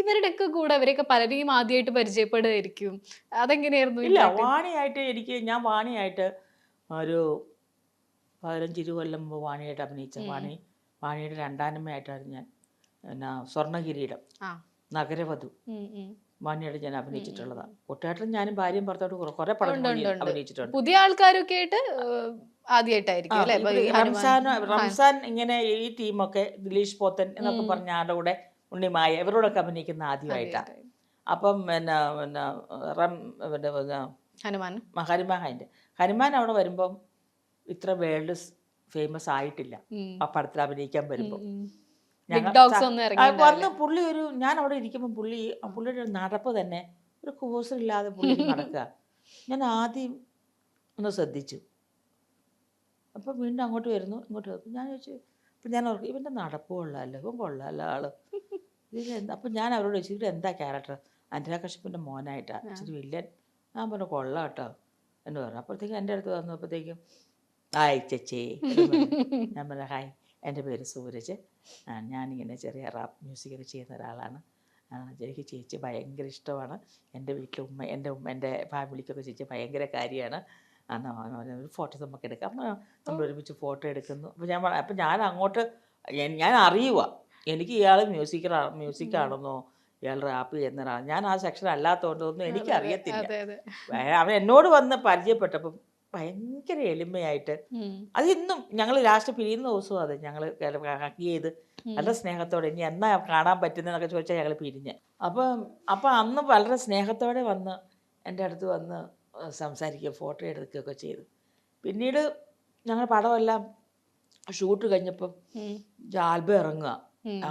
ഇവരുടെയൊക്കെ കൂടെ അവരെയൊക്കെ പലരെയും ആദ്യമായിട്ട് പരിചയപ്പെടുകയായിരിക്കും, അതെങ്ങനെയായിരുന്നു?
ഇല്ല, ഞാൻ വാണിയായിട്ട് ഒരു 15-20 കൊല്ലം മുമ്പ് വാണിയായിട്ട് അഭിനയിച്ച വാണിയുടെ രണ്ടാനമ്മയായിട്ടാണ് ഞാൻ സ്വർണ്ണകിരീടം, നഗരവധു വാണിയായിട്ട് ഞാൻ അഭിനയിച്ചിട്ടുള്ളതാണ്. കുട്ടേട്ടൻ ഞാനും ഭാര്യയും പുറത്തോട്ട് കുറെ പടം അഭിനയിച്ചിട്ടുണ്ട്.
പുതിയ ആൾക്കാരൊക്കെ ആയിട്ട് ആദ്യമായിട്ടായിരിക്കും
റംസാൻ ഇങ്ങനെ ഈ ടീമൊക്കെ ദിലീഷ് പോത്തൻ എന്നൊക്കെ പറഞ്ഞ ആളുടെ കൂടെ ഉണ്ണിമായ ഇവരോടൊക്കെ അഭിനയിക്കുന്ന ആദ്യമായിട്ടാണ്. അപ്പം ഹനുമാൻ അവിടെ വരുമ്പം ഇത്ര വേൾഡ് ഫേമസ് ആയിട്ടില്ല ആ പടത്തിൽ അഭിനയിക്കാൻ വരുമ്പോൾ. വന്ന് പുള്ളി ഞാൻ അവിടെ ഇരിക്കുമ്പോൾ പുള്ളിയുടെ നടപ്പ് തന്നെ ഒരു കോഴ്സില്ലാതെ പുള്ളി നടക്കുക. ഞാൻ ആദ്യം ഒന്ന് ശ്രദ്ധിച്ചു. അപ്പം വീണ്ടും അങ്ങോട്ട് വരുന്നു, ഇങ്ങോട്ട് വരുന്നു. ഞാൻ ചോദിച്ചു, അപ്പം ഞാൻ ഓർക്കും ഇവൻ്റെ നടപ്പ് കൊള്ളാമല്ലോ, ഇവൻ കൊള്ളാമല്ലോ ആള്. അപ്പം ഞാൻ അവരോട് ചോദിച്ചു, ഇവിടെ എന്താ ക്യാരക്ടർ? അനുരാ കശ്യപിൻ്റെ മോനായിട്ടാണ്, ഇച്ചിരി വില്ലൻ. ഞാൻ പറഞ്ഞു കൊള്ളാം കേട്ടോ എന്ന് പറഞ്ഞു. അപ്പോഴത്തേക്കും എൻ്റെ അടുത്ത് വന്നപ്പോഴത്തേക്കും ഹായ് ചേച്ചി, ഞാൻ പറഞ്ഞു ഹായ്, എൻ്റെ പേര് സൂരജ്. ഞാനിങ്ങനെ ചെറിയ റാപ്പ് മ്യൂസിക്കൊക്കെ ചെയ്യുന്ന ഒരാളാണ്. എനിക്ക് ചേച്ചി ഭയങ്കര ഇഷ്ടമാണ്. എൻ്റെ വീട്ടിൽ എൻ്റെ ഫാമിലിക്കൊക്കെ ചേച്ചി ഭയങ്കര കാര്യമാണ്. ഒരു ഫോട്ടോ നമുക്ക് എടുക്കാം. നമ്മൾ ഒരുമിച്ച് ഫോട്ടോ എടുക്കുന്നു. അപ്പോൾ ഞാൻ അങ്ങോട്ട് ഞാൻ അറിയുക എനിക്ക് ഇയാൾ മ്യൂസിക്കാണെന്നോ ഇയാൾ റാപ്പ് ചെയ്യുന്നതാണ്. ഞാൻ ആ സെക്ഷൻ അല്ലാത്തതുകൊണ്ടൊന്നും എനിക്കറിയത്തില്ല. അവൻ എന്നോട് വന്ന് പരിചയപ്പെട്ടപ്പം ഭയങ്കര എളിമയായിട്ട് അത് ഇന്നും ഞങ്ങൾ ലാസ്റ്റ് പിരിയുന്ന ദിവസവും അത് ഞങ്ങൾ ഹഗ് ചെയ്ത് നല്ല സ്നേഹത്തോടെ ഇനി എന്നാ കാണാൻ പറ്റുന്നതെന്നൊക്കെ ചോദിച്ചാൽ ഞങ്ങൾ പിരിഞ്ഞ്. അപ്പം അന്ന് വളരെ സ്നേഹത്തോടെ വന്ന് എൻ്റെ അടുത്ത് വന്ന് സംസാരിക്കുക, ഫോട്ടോ എടുക്കുകയൊക്കെ ചെയ്തു. പിന്നീട് ഞങ്ങൾ പടമെല്ലാം ഷൂട്ട് കഴിഞ്ഞപ്പം ആൽബം ഇറങ്ങുക.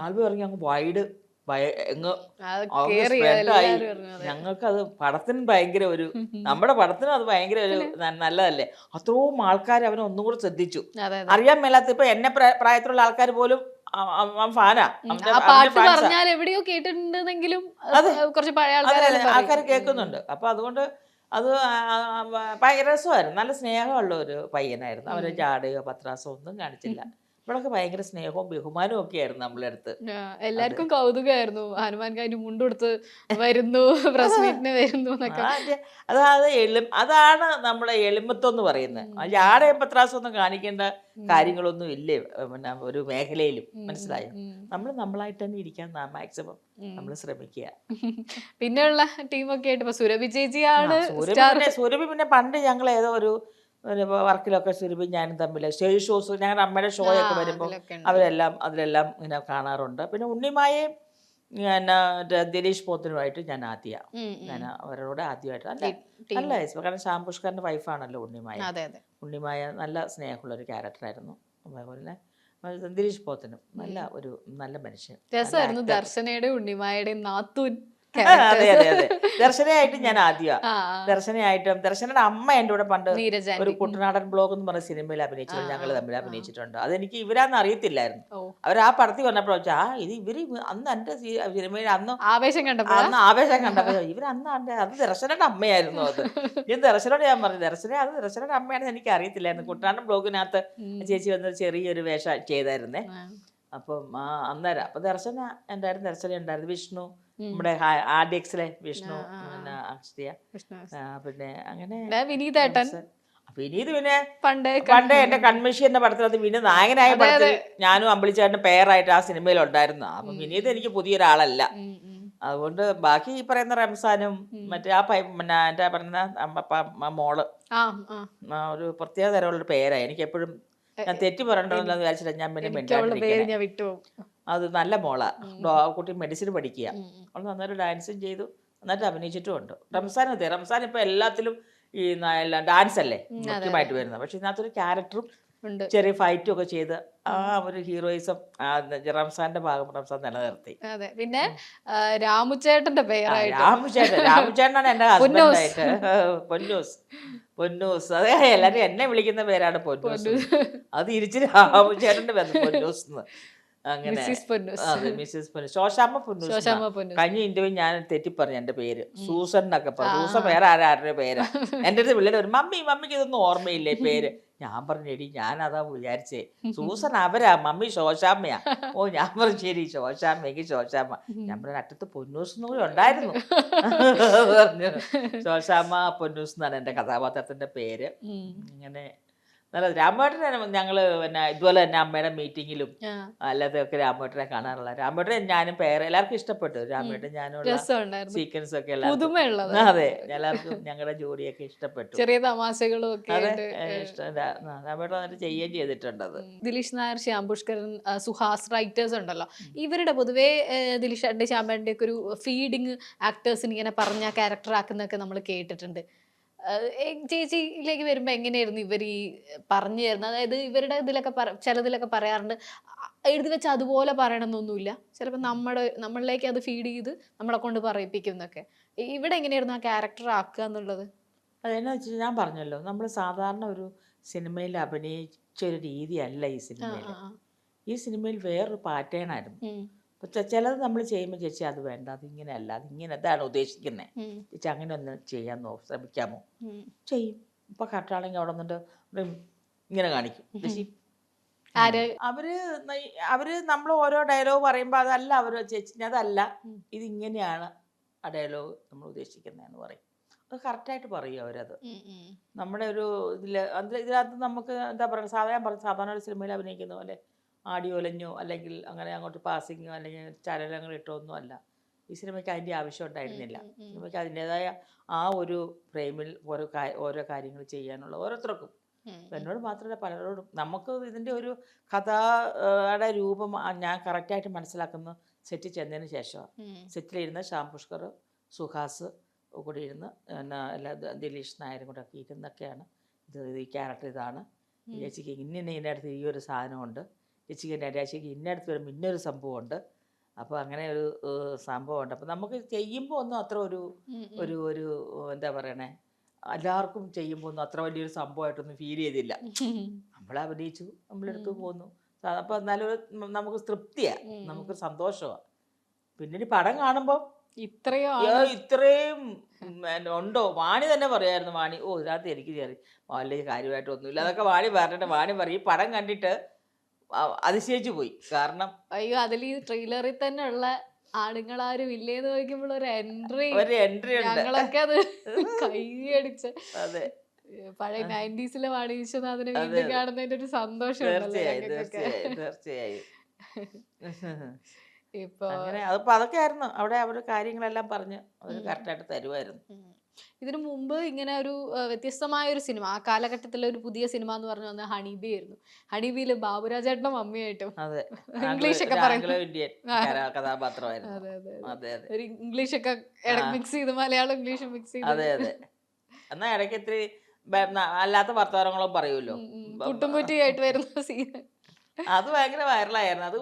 ആൽബം ഇറങ്ങി അങ്ങ് വൈഡ് ഞങ്ങൾക്കത് പടത്തിന് ഭയങ്കര ഒരു നമ്മുടെ പടത്തിനും അത് ഭയങ്കര ഒരു നല്ലതല്ലേ. അത്രയും ആൾക്കാർ അവനെ ഒന്നും കൂടെ ശ്രദ്ധിച്ചു. അറിയാൻ മേലാത്ത ഇപ്പൊ എന്നെ പ്രായത്തിലുള്ള ആൾക്കാർ പോലും ഫാനാ.
എവിടെയോ കേട്ടിട്ടുണ്ടെങ്കിലും
ആൾക്കാർ കേൾക്കുന്നുണ്ട്. അപ്പൊ അതുകൊണ്ട് അത് ഭയങ്കര രസമായിരുന്നു. നല്ല സ്നേഹമുള്ള ഒരു പയ്യനായിരുന്നു. അവരെ ജാടയോ പത്രാസോ ഒന്നും കാണിച്ചില്ല. ഇവിടൊക്കെ ഭയങ്കര സ്നേഹവും ബഹുമാനവും ഒക്കെ ആയിരുന്നു നമ്മളെ അടുത്ത്.
എല്ലാവർക്കും കൗതുകമായിരുന്നു. ഹനുമാൻ കാര്യം മുണ്ടെടുത്ത് വരുന്നു, പ്രസ് മീറ്റിന് വരുന്നു എന്നൊക്കെ.
അതാണ് നമ്മളെ എളിമത്വം എന്ന് പറയുന്നത്. ജാടയും പത്രാസം ഒന്നും കാണിക്കേണ്ട കാര്യങ്ങളൊന്നും ഇല്ലേ പിന്നെ ഒരു മേഖലയിലും. മനസ്സിലായോ? നമ്മൾ നമ്മളായിട്ട് തന്നെ ഇരിക്കാൻ മാക്സിമം നമ്മൾ ശ്രമിക്കുക.
പിന്നെയുള്ള ടീമൊക്കെ ആയിട്ട് ഇപ്പൊ സുരഭി ചേച്ചിയാണ്.
സുരഭി പിന്നെ പണ്ട് ഞങ്ങൾ ഏതോ ഒരു വർക്കിലൊക്കെ സുരഭി ഞാനും തമ്മിൽ സ്റ്റേജ് ഷോസ് ഞങ്ങളുടെ അമ്മയുടെ ഷോയൊക്കെ വരുമ്പോൾ അതിലെല്ലാം ഇങ്ങനെ കാണാറുണ്ട്. പിന്നെ ഉണ്ണിമായേയും പിന്നെ ദിലീഷ് പോത്തനുമായിട്ട് ഞാൻ അവരോട് ആദ്യമായിട്ട് നല്ല കാരണം ശ്യാം പുഷ്കറിന്റെ വൈഫാണല്ലോ ഉണ്ണിമായ. ഉണ്ണിമായ നല്ല സ്നേഹമുള്ളൊരു ക്യാരക്ടറായിരുന്നു. അതേപോലെ ദിലീഷ് പോത്തനും നല്ല മനുഷ്യൻ.
രസമായിരുന്നു. ദർശനയുടെയും ഉണ്ണിമായുടെയും നാത്തൂൻ.
അതെ ദർശനയായിട്ട് ഞാൻ ദർശനയുടെ അമ്മ എൻ്റെ കൂടെ പണ്ട് ഒരു കുട്ടനാടൻ ബ്ലോഗ് എന്ന് പറഞ്ഞ സിനിമയിൽ അഭിനയിച്ചിട്ടുണ്ട്. ഞങ്ങൾ തമ്മിൽ അഭിനയിച്ചിട്ടുണ്ട്. അതെനിക്ക് ഇവരാന്ന് അറിയത്തില്ലായിരുന്നു. അവർ ആ പടത്തിൽ വന്നപ്പോൾ ഇത് ഇവര് അന്ന് എൻ്റെ സിനിമയിൽ
ആവേശം കണ്ടപ്പോ
ഇവർ അന്ന് അത് ദർശനയുടെ അമ്മയായിരുന്നു. അത് ഞാൻ ദർശനോട് ഞാൻ പറഞ്ഞു അത് ദർശനയുടെ അമ്മയാണെന്ന് എനിക്ക് അറിയത്തില്ലായിരുന്നു. കുട്ടനാടൻ ബ്ലോഗിനകത്ത് ചേച്ചി വന്നൊരു ചെറിയൊരു വേഷം ചെയ്തായിരുന്നേ. അപ്പം അന്നേരം അപ്പൊ ദർശന ഉണ്ടായിരുന്നു. വിഷ്ണു നമ്മുടെ ആർഡിഎക്സിലെ വിഷ്ണു, പിന്നെ അക്ഷയ, പിന്നെ അങ്ങനെ വിനീത് പിന്നെ പണ്ട് എന്റെ കൺമിഷി എന്ന പടത്തിനകത്ത് വിനീത് നായകനായ പടത്തിൽ ഞാനും അമ്പിളിച്ചേട്ടന്റെ പേരായിട്ട് ആ സിനിമയിൽ ഉണ്ടായിരുന്നു. അപ്പൊ വിനീത് എനിക്ക് പുതിയൊരാളല്ല. അതുകൊണ്ട് ബാക്കി ഈ പറയുന്ന റംസാനും മറ്റേ പിന്നെ എന്റെ പറയുന്ന മോള് ഒരു പ്രത്യേക തരമുള്ളൊരു പേരാണ്. എനിക്ക് എപ്പോഴും ഞാൻ തെറ്റി പറയണ്ടെന്ന് വിചാരിച്ചില്ല ഞാൻ പിന്നെ അത് നല്ല മോളാ. കുട്ടി മെഡിസിൻ പഠിക്കുക. അവൾ നന്നായിട്ട് ഡാൻസും ചെയ്തു, നന്നായിട്ട് അഭിനയിച്ചിട്ടും ഉണ്ട്. റംസാൻ ഇപ്പൊ എല്ലാത്തിലും ഈ ഡാൻസ് അല്ലേ മുഖ്യമായിട്ട് വരുന്നത്. പക്ഷെ ഇതിനകത്തൊരു ക്യാരക്ടറും ചെറിയ ഫൈറ്റും ഒക്കെ ചെയ്ത് ആ ഒരു ഹീറോയിസം റംസാന്റെ ഭാഗം റംസാൻ നിലനിർത്തി.
പിന്നെ രാമുചേട്ടന്റെ പേരായിട്ട്
രാമുചേട്ടനാണ് എന്റെ ഹസ്ബൻഡായിട്ട്. പൊന്നൂസ് അതെ എല്ലാരും എന്നെ വിളിക്കുന്ന പേരാണ് പൊന്നൂസ്. അത് ഇരിച്ച് രാമുചേട്ടന്റെ പൊന്നൂസ് എന്ന്. അങ്ങനെ മിസ്സിസ് പൊന്നൂസ്, ശോശാമ്മ പൊന്നൂസ്. കഴിഞ്ഞ ഇന്റർവ്യൂ ഞാൻ തെറ്റിപ്പറഞ്ഞു എന്റെ പേര് സൂസൻ എന്നൊക്കെ പറഞ്ഞു. സൂസൻ വേറെ ആരുടെ പേരാ. എന്റെ അടുത്ത് പിള്ളേർ മമ്മിക്ക് ഇതൊന്നും ഓർമ്മയില്ലേ പേര്. ഞാൻ പറഞ്ഞു എടി ഞാനതാ വിചാരിച്ചേ സൂസൻ അവരാ, മമ്മി ശോശാമ്മയാ. ഞാൻ പറഞ്ഞു ശരി ശോശാമ്മയ്ക്ക് ശോശാമ്മ. ഞാൻ പറഞ്ഞു അറ്റത്ത് പൊന്നൂസ് എന്ന് കൂടി ഉണ്ടായിരുന്നു പറഞ്ഞു. ശോശാമ്മ പൊന്നൂസ് എന്നാണ് എന്റെ കഥാപാത്രത്തിന്റെ പേര്. ഇങ്ങനെ നല്ല രാമേട്ടനെ ഞങ്ങള് പിന്നെ ഇതുപോലെ തന്നെ അമ്മയുടെ മീറ്റിങ്ങിലും അല്ലാതെയൊക്കെ രാമേട്ടനെ കാണാറുള്ള. രാമേട്ടനെ ഞാനും എല്ലാവർക്കും ഇഷ്ടപ്പെട്ടു. രാമേട്ടൻ ഞാനുള്ള സീക്വൻസ് ഒക്കെ അതെ എല്ലാവർക്കും ഞങ്ങളുടെ ജോഡിയൊക്കെ ഇഷ്ടപ്പെട്ടു.
ചെറിയ തമാശകളും ഒക്കെ
രാമേട്ടൻ വന്നിട്ട് ചെയ്യുകയും ചെയ്തിട്ടുണ്ട്.
ദിലീഷ് നായർ, ശ്യാം പുഷ്കരൻ, സുഹാസ് റൈറ്റേഴ്സ് ഉണ്ടല്ലോ, ഇവരുടെ പൊതുവേ ദിലീഷ് ശ്യാമേട്ടൻ്റെ ഒക്കെ ഒരു ഫീഡിങ് ആക്ടേഴ്സിന് ഇങ്ങനെ പറഞ്ഞ ക്യാരക്ടർ ആക്കുന്നൊക്കെ നമ്മൾ കേട്ടിട്ടുണ്ട്. ചേച്ചിയിലേക്ക് വരുമ്പോൾ എങ്ങനെയായിരുന്നു ഇവർ ഈ പറഞ്ഞു തരുന്നത്? അതായത് ഇവരുടെ ഇതിലൊക്കെ ചിലതിലൊക്കെ പറയാറുണ്ട് എഴുതി വെച്ച് അതുപോലെ പറയണമെന്നൊന്നുമില്ല, ചിലപ്പോൾ നമ്മളിലേക്ക് അത് ഫീഡ് ചെയ്ത് നമ്മളെ കൊണ്ട് പറയിപ്പിക്കും എന്നൊക്കെ. ഇവിടെ എങ്ങനെയായിരുന്നു ആ ക്യാരക്ടർ ആക്കുക എന്നുള്ളത്?
അതെന്നാ വെച്ചാൽ ഞാൻ പറഞ്ഞല്ലോ, നമ്മൾ സാധാരണ ഒരു സിനിമയിൽ അഭിനയിച്ച ഒരു രീതിയല്ല ഈ സിനിമയിൽ. ഈ സിനിമയിൽ വേറൊരു പാറ്റേൺ ആയിരുന്നു. ചിലത് നമ്മൾ ചെയ്യുമ്പോൾ ചേച്ചി അത് വേണ്ട, അതിങ്ങനെ അല്ല, അതിങ്ങനെ അതാണ് ഉദ്ദേശിക്കുന്നത് ചേച്ചി, അങ്ങനെ ഒന്ന് ചെയ്യാൻ ശ്രമിക്കാമോ? ചെയ്യും. ഇപ്പം കറക്റ്റാണെങ്കിൽ അവിടെ നിന്നിട്ട് ഇങ്ങനെ കാണിക്കും ചേച്ചി
ആര്
അവര് നമ്മൾ ഓരോ ഡയലോഗ് പറയുമ്പോൾ അതല്ല അവർ ചേച്ചി അതല്ല ഇതിങ്ങനെയാണ് ആ ഡയലോഗ് നമ്മൾ ഉദ്ദേശിക്കുന്നതെന്ന് പറയും. അത് കറക്റ്റായിട്ട് പറയും അവരത്. നമ്മുടെ ഒരു ഇതിനകത്ത് നമുക്ക് എന്താ പറയുക, സാധാരണ ഒരു സിനിമയിൽ അഭിനയിക്കുന്ന പോലെ ആടിയോലഞ്ഞോ അല്ലെങ്കിൽ അങ്ങനെ അങ്ങോട്ട് പാസിങ്ങോ അല്ലെങ്കിൽ ചലനങ്ങൾ ഇട്ടോ ഒന്നും അല്ല. ഈ സിനിമയ്ക്ക് അതിൻ്റെ ആവശ്യം ഉണ്ടായിരുന്നില്ല. സിനിമയ്ക്ക് അതിൻ്റെതായ ആ ഒരു ഫ്രെയിമിൽ ഓരോ കാര്യങ്ങൾ ചെയ്യാനുള്ള ഓരോരുത്തർക്കും, എന്നോട് മാത്രമല്ല പലരോടും, നമുക്ക് ഇതിൻ്റെ ഒരു കഥയുടെ രൂപം ഞാൻ കറക്റ്റായിട്ട് മനസ്സിലാക്കുന്ന സെറ്റിൽ ചെന്നതിന് ശേഷമാണ്. സെറ്റിലിരുന്ന ശ്യാം പുഷ്കർ, സുഹാസ് കൂടി ഇരുന്ന് എല്ലാ ദിലീഷ് നായരും കൂടെ ഒക്കെ ഇരുന്നൊക്കെയാണ് ഈ ക്യാരക്ടർ ഇതാണ്, ചേച്ചിക്ക് ഇന്നടുത്ത് ഈ ഒരു സാധനമുണ്ട്, ചേച്ചിക്ക് ഇന്നടുത്ത് വരുമ്പോൾ ഇന്നൊരു സംഭവമുണ്ട്, അപ്പോൾ അങ്ങനെ ഒരു സംഭവമുണ്ട്. അപ്പോൾ നമുക്ക് ചെയ്യുമ്പോൾ ഒന്നും അത്ര ഒരു ഒരു ഒരു എന്താ പറയണേ, എല്ലാവർക്കും ചെയ്യുമ്പോൾ ഒന്നും അത്ര വലിയൊരു സംഭവമായിട്ടൊന്നും ഫീൽ ചെയ്തില്ല. നമ്മൾ അഭിനയിച്ചു, നമ്മളെടുത്ത് പോന്നു. അപ്പോൾ എന്നാലും നമുക്ക് തൃപ്തിയാണ്, നമുക്ക് സന്തോഷമാണ്. പിന്നീട് പടം കാണുമ്പോൾ ഇത്രയും ഉണ്ടോ. വാണി തന്നെ പറയായിരുന്നു, വാണി ഇതിനകത്ത് എനിക്ക് വലിയ കാര്യമായിട്ടൊന്നുമില്ല അതൊക്കെ വാണി പറഞ്ഞിട്ട് വാണി പറയും ഈ പടം കണ്ടിട്ട് അതിശയിച്ചു പോയി. കാരണം
അയ്യോ അതിൽ ഈ ട്രെയിലറിൽ തന്നെ ഉള്ള ആണുങ്ങളാരും ഇല്ലേന്ന് ചോദിക്കുമ്പോൾ ഒരു എൻട്രി ഞങ്ങളൊക്കെ അത് കൈയടിച്ച്.
അതെ,
പഴയ 90s വാണി വിശ്വനാഥിനെ വീണ്ടും കാണുന്നതിന്റെ ഒരു സന്തോഷം
തീർച്ചയായും. ഇപ്പൊ അതൊക്കെ ആയിരുന്നു അവിടെ അവര് കാര്യങ്ങളെല്ലാം പറഞ്ഞ് അവര് കറക്റ്റായിട്ട് തരുമായിരുന്നു.
ഇതിനു മുമ്പ് ഇങ്ങനെ ഒരു വ്യത്യസ്തമായ ഒരു സിനിമ, ആ കാലഘട്ടത്തിലെ ഒരു പുതിയ സിനിമ എന്ന് പറഞ്ഞു വന്ന ഹണിബി ആയിരുന്നു. ഹണിബിയില് ബാബുരാജേട്ടനും മമ്മിയായിട്ടും ഇംഗ്ലീഷ് ഒക്കെ ഒരു ഇംഗ്ലീഷ് ഒക്കെ മിക്സ് ചെയ്ത് മലയാളം ഇംഗ്ലീഷും മിക്സ് ചെയ്ത്.
അതെ അതെ. എന്നാ ഇടയ്ക്ക് ഇത്തിരി അല്ലാത്ത വർത്തമാനങ്ങളും പറയുമല്ലോ,
കുട്ടുംകുറ്റിയായിട്ട് വരുന്ന സീൻ.
അത് ഭയങ്കര വൈറലായിരുന്നു. അത്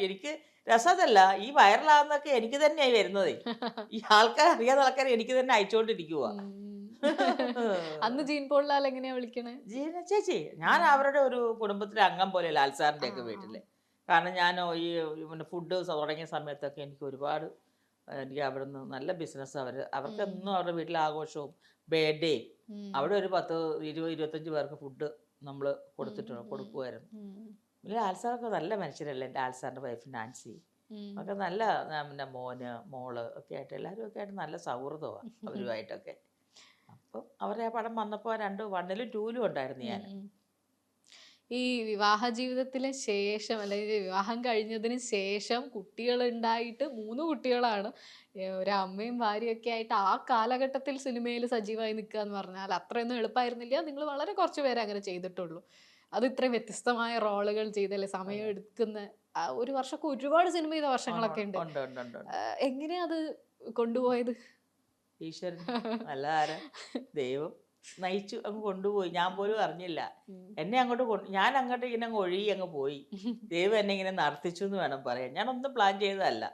എനിക്ക് രസമല്ല, ഈ വൈറലാകുന്നൊക്കെ എനിക്ക് തന്നെയായി വരുന്നതേ. ഈ ആൾക്കാർ അറിയാത്ത ആൾക്കാർ എനിക്ക് തന്നെ അയച്ചുകൊണ്ടിരിക്കുക.
അന്ന് ജീൻ പോൾലാൽ എങ്ങനെയാ വിളിക്കണേ?
ജീന ചേച്ചി. ഞാൻ അവരുടെ ഒരു കുടുംബത്തിലെ അംഗം പോലെ ലാൽ സാറിന്റെ ഒക്കെ വീട്ടില്. കാരണം ഞാൻ ഈ ഫുഡ് തുടങ്ങിയ സമയത്തൊക്കെ എനിക്ക് ഒരുപാട് എനിക്ക് അവിടെ നിന്ന് നല്ല ബിസിനസ്. അവർക്കെന്നും അവരുടെ വീട്ടിലെ ആഘോഷവും ബർത്ത്ഡേ അവിടെ ഒരു 10-20-25 പേർക്ക് ഫുഡ് നമ്മൾ കൊടുക്കുമായിരുന്നു. ലാൽ സാറൊക്കെ നല്ല മനുഷ്യരല്ലേ. എൻ്റെ ലാൽ സാറിൻ്റെ വൈഫ് നാൻസി ഒക്കെ നല്ല, പിന്നെ മോന് മോള് ഒക്കെ ആയിട്ട് എല്ലാവരും ഒക്കെ ആയിട്ട് നല്ല സൗഹൃദമാണ് അവരുമായിട്ടൊക്കെ. അപ്പം അവരുടെ ആ പടം വന്നപ്പോൾ 1ലും 2ലും ഉണ്ടായിരുന്നു ഞാൻ.
ഈ വിവാഹ ജീവിതത്തിന് ശേഷം അല്ലെങ്കിൽ വിവാഹം കഴിഞ്ഞതിന് ശേഷം കുട്ടികളുണ്ടായിട്ട് 3 കുട്ടികളാണ്, ഒരു അമ്മയും ഭാര്യയൊക്കെ ആയിട്ട് ആ കാലഘട്ടത്തിൽ സിനിമയിൽ സജീവമായി നിൽക്കുക എന്ന് പറഞ്ഞാൽ അത്രയൊന്നും എളുപ്പമായിരുന്നില്ല. നിങ്ങൾ വളരെ കുറച്ച് പേരെ അങ്ങനെ ചെയ്തിട്ടുള്ളൂ. അത് ഇത്രയും വ്യത്യസ്തമായ റോളുകൾ ചെയ്തല്ലേ, സമയം എടുക്കുന്ന ഒരു വർഷമൊക്കെ ഒരുപാട് സിനിമ ചെയ്ത വർഷങ്ങളൊക്കെ ഉണ്ട്. എങ്ങനെയാ അത് കൊണ്ടുപോയത്?
ഈശ്വരൻ അല്ലാതെ ദൈവം നയിച്ചു അങ്ങ് കൊണ്ടുപോയി. ഞാൻ പോലും അറിഞ്ഞില്ല. എന്നെ ഞാൻ അങ്ങോട്ട് ഇങ്ങനെ അങ്ങ് ഒഴുകി അങ്ങ് പോയി. ദൈവം എന്നെ ഇങ്ങനെ നടത്തിച്ചു എന്ന് വേണം പറയാൻ. ഞാനൊന്നും പ്ലാൻ ചെയ്തതല്ല.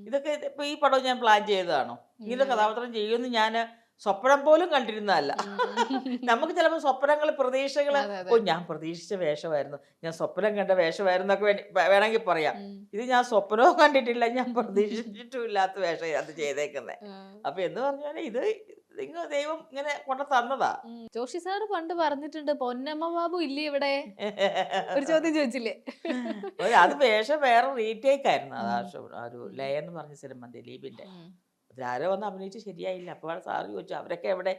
ഇതൊക്കെ ഇപ്പൊ ഈ പടവും ഞാൻ പ്ലാൻ ചെയ്തതാണോ? ഇങ്ങനെ കഥാപാത്രം ചെയ്യുമെന്ന് ഞാൻ സ്വപ്നം പോലും കണ്ടിരുന്നതല്ല. നമുക്ക് ചിലപ്പോൾ സ്വപ്നങ്ങൾ, പ്രതീക്ഷകള്, ഞാൻ പ്രതീക്ഷിച്ച വേഷമായിരുന്നു, ഞാൻ സ്വപ്നം കണ്ട വേഷമായിരുന്നു ഒക്കെ വേണമെങ്കിൽ പറയാം. ഇത് ഞാൻ സ്വപ്നവും കണ്ടിട്ടില്ല, ഞാൻ പ്രതീക്ഷിച്ചിട്ടും ഇല്ലാത്ത വേഷം അത് ചെയ്തേക്കുന്നത്. അപ്പൊ എന്ന് പറഞ്ഞാൽ ഇത് ദൈവം ഇങ്ങനെ കൊണ്ട് തന്നതാ.
ജോഷി സാറ് പണ്ട് പറഞ്ഞിട്ടുണ്ട്, പൊന്നമ്മ ബാബു ഇല്ലേ ഇവിടെ, ഒരു ചോദ്യം ചോദിച്ചില്ലേ?
അത് വേഷം വേറെ റീടേക്ക് ആയിരുന്നു. ആ ഒരു ലയൻ എന്ന് പറഞ്ഞ സിനിമ ദിലീപിന്റെ. ആരോ വന്ന് അഭിനയിച്ച് ശരിയായില്ല. അപ്പോൾ സാറ് ചോദിച്ചു അവരൊക്കെ എവിടെ,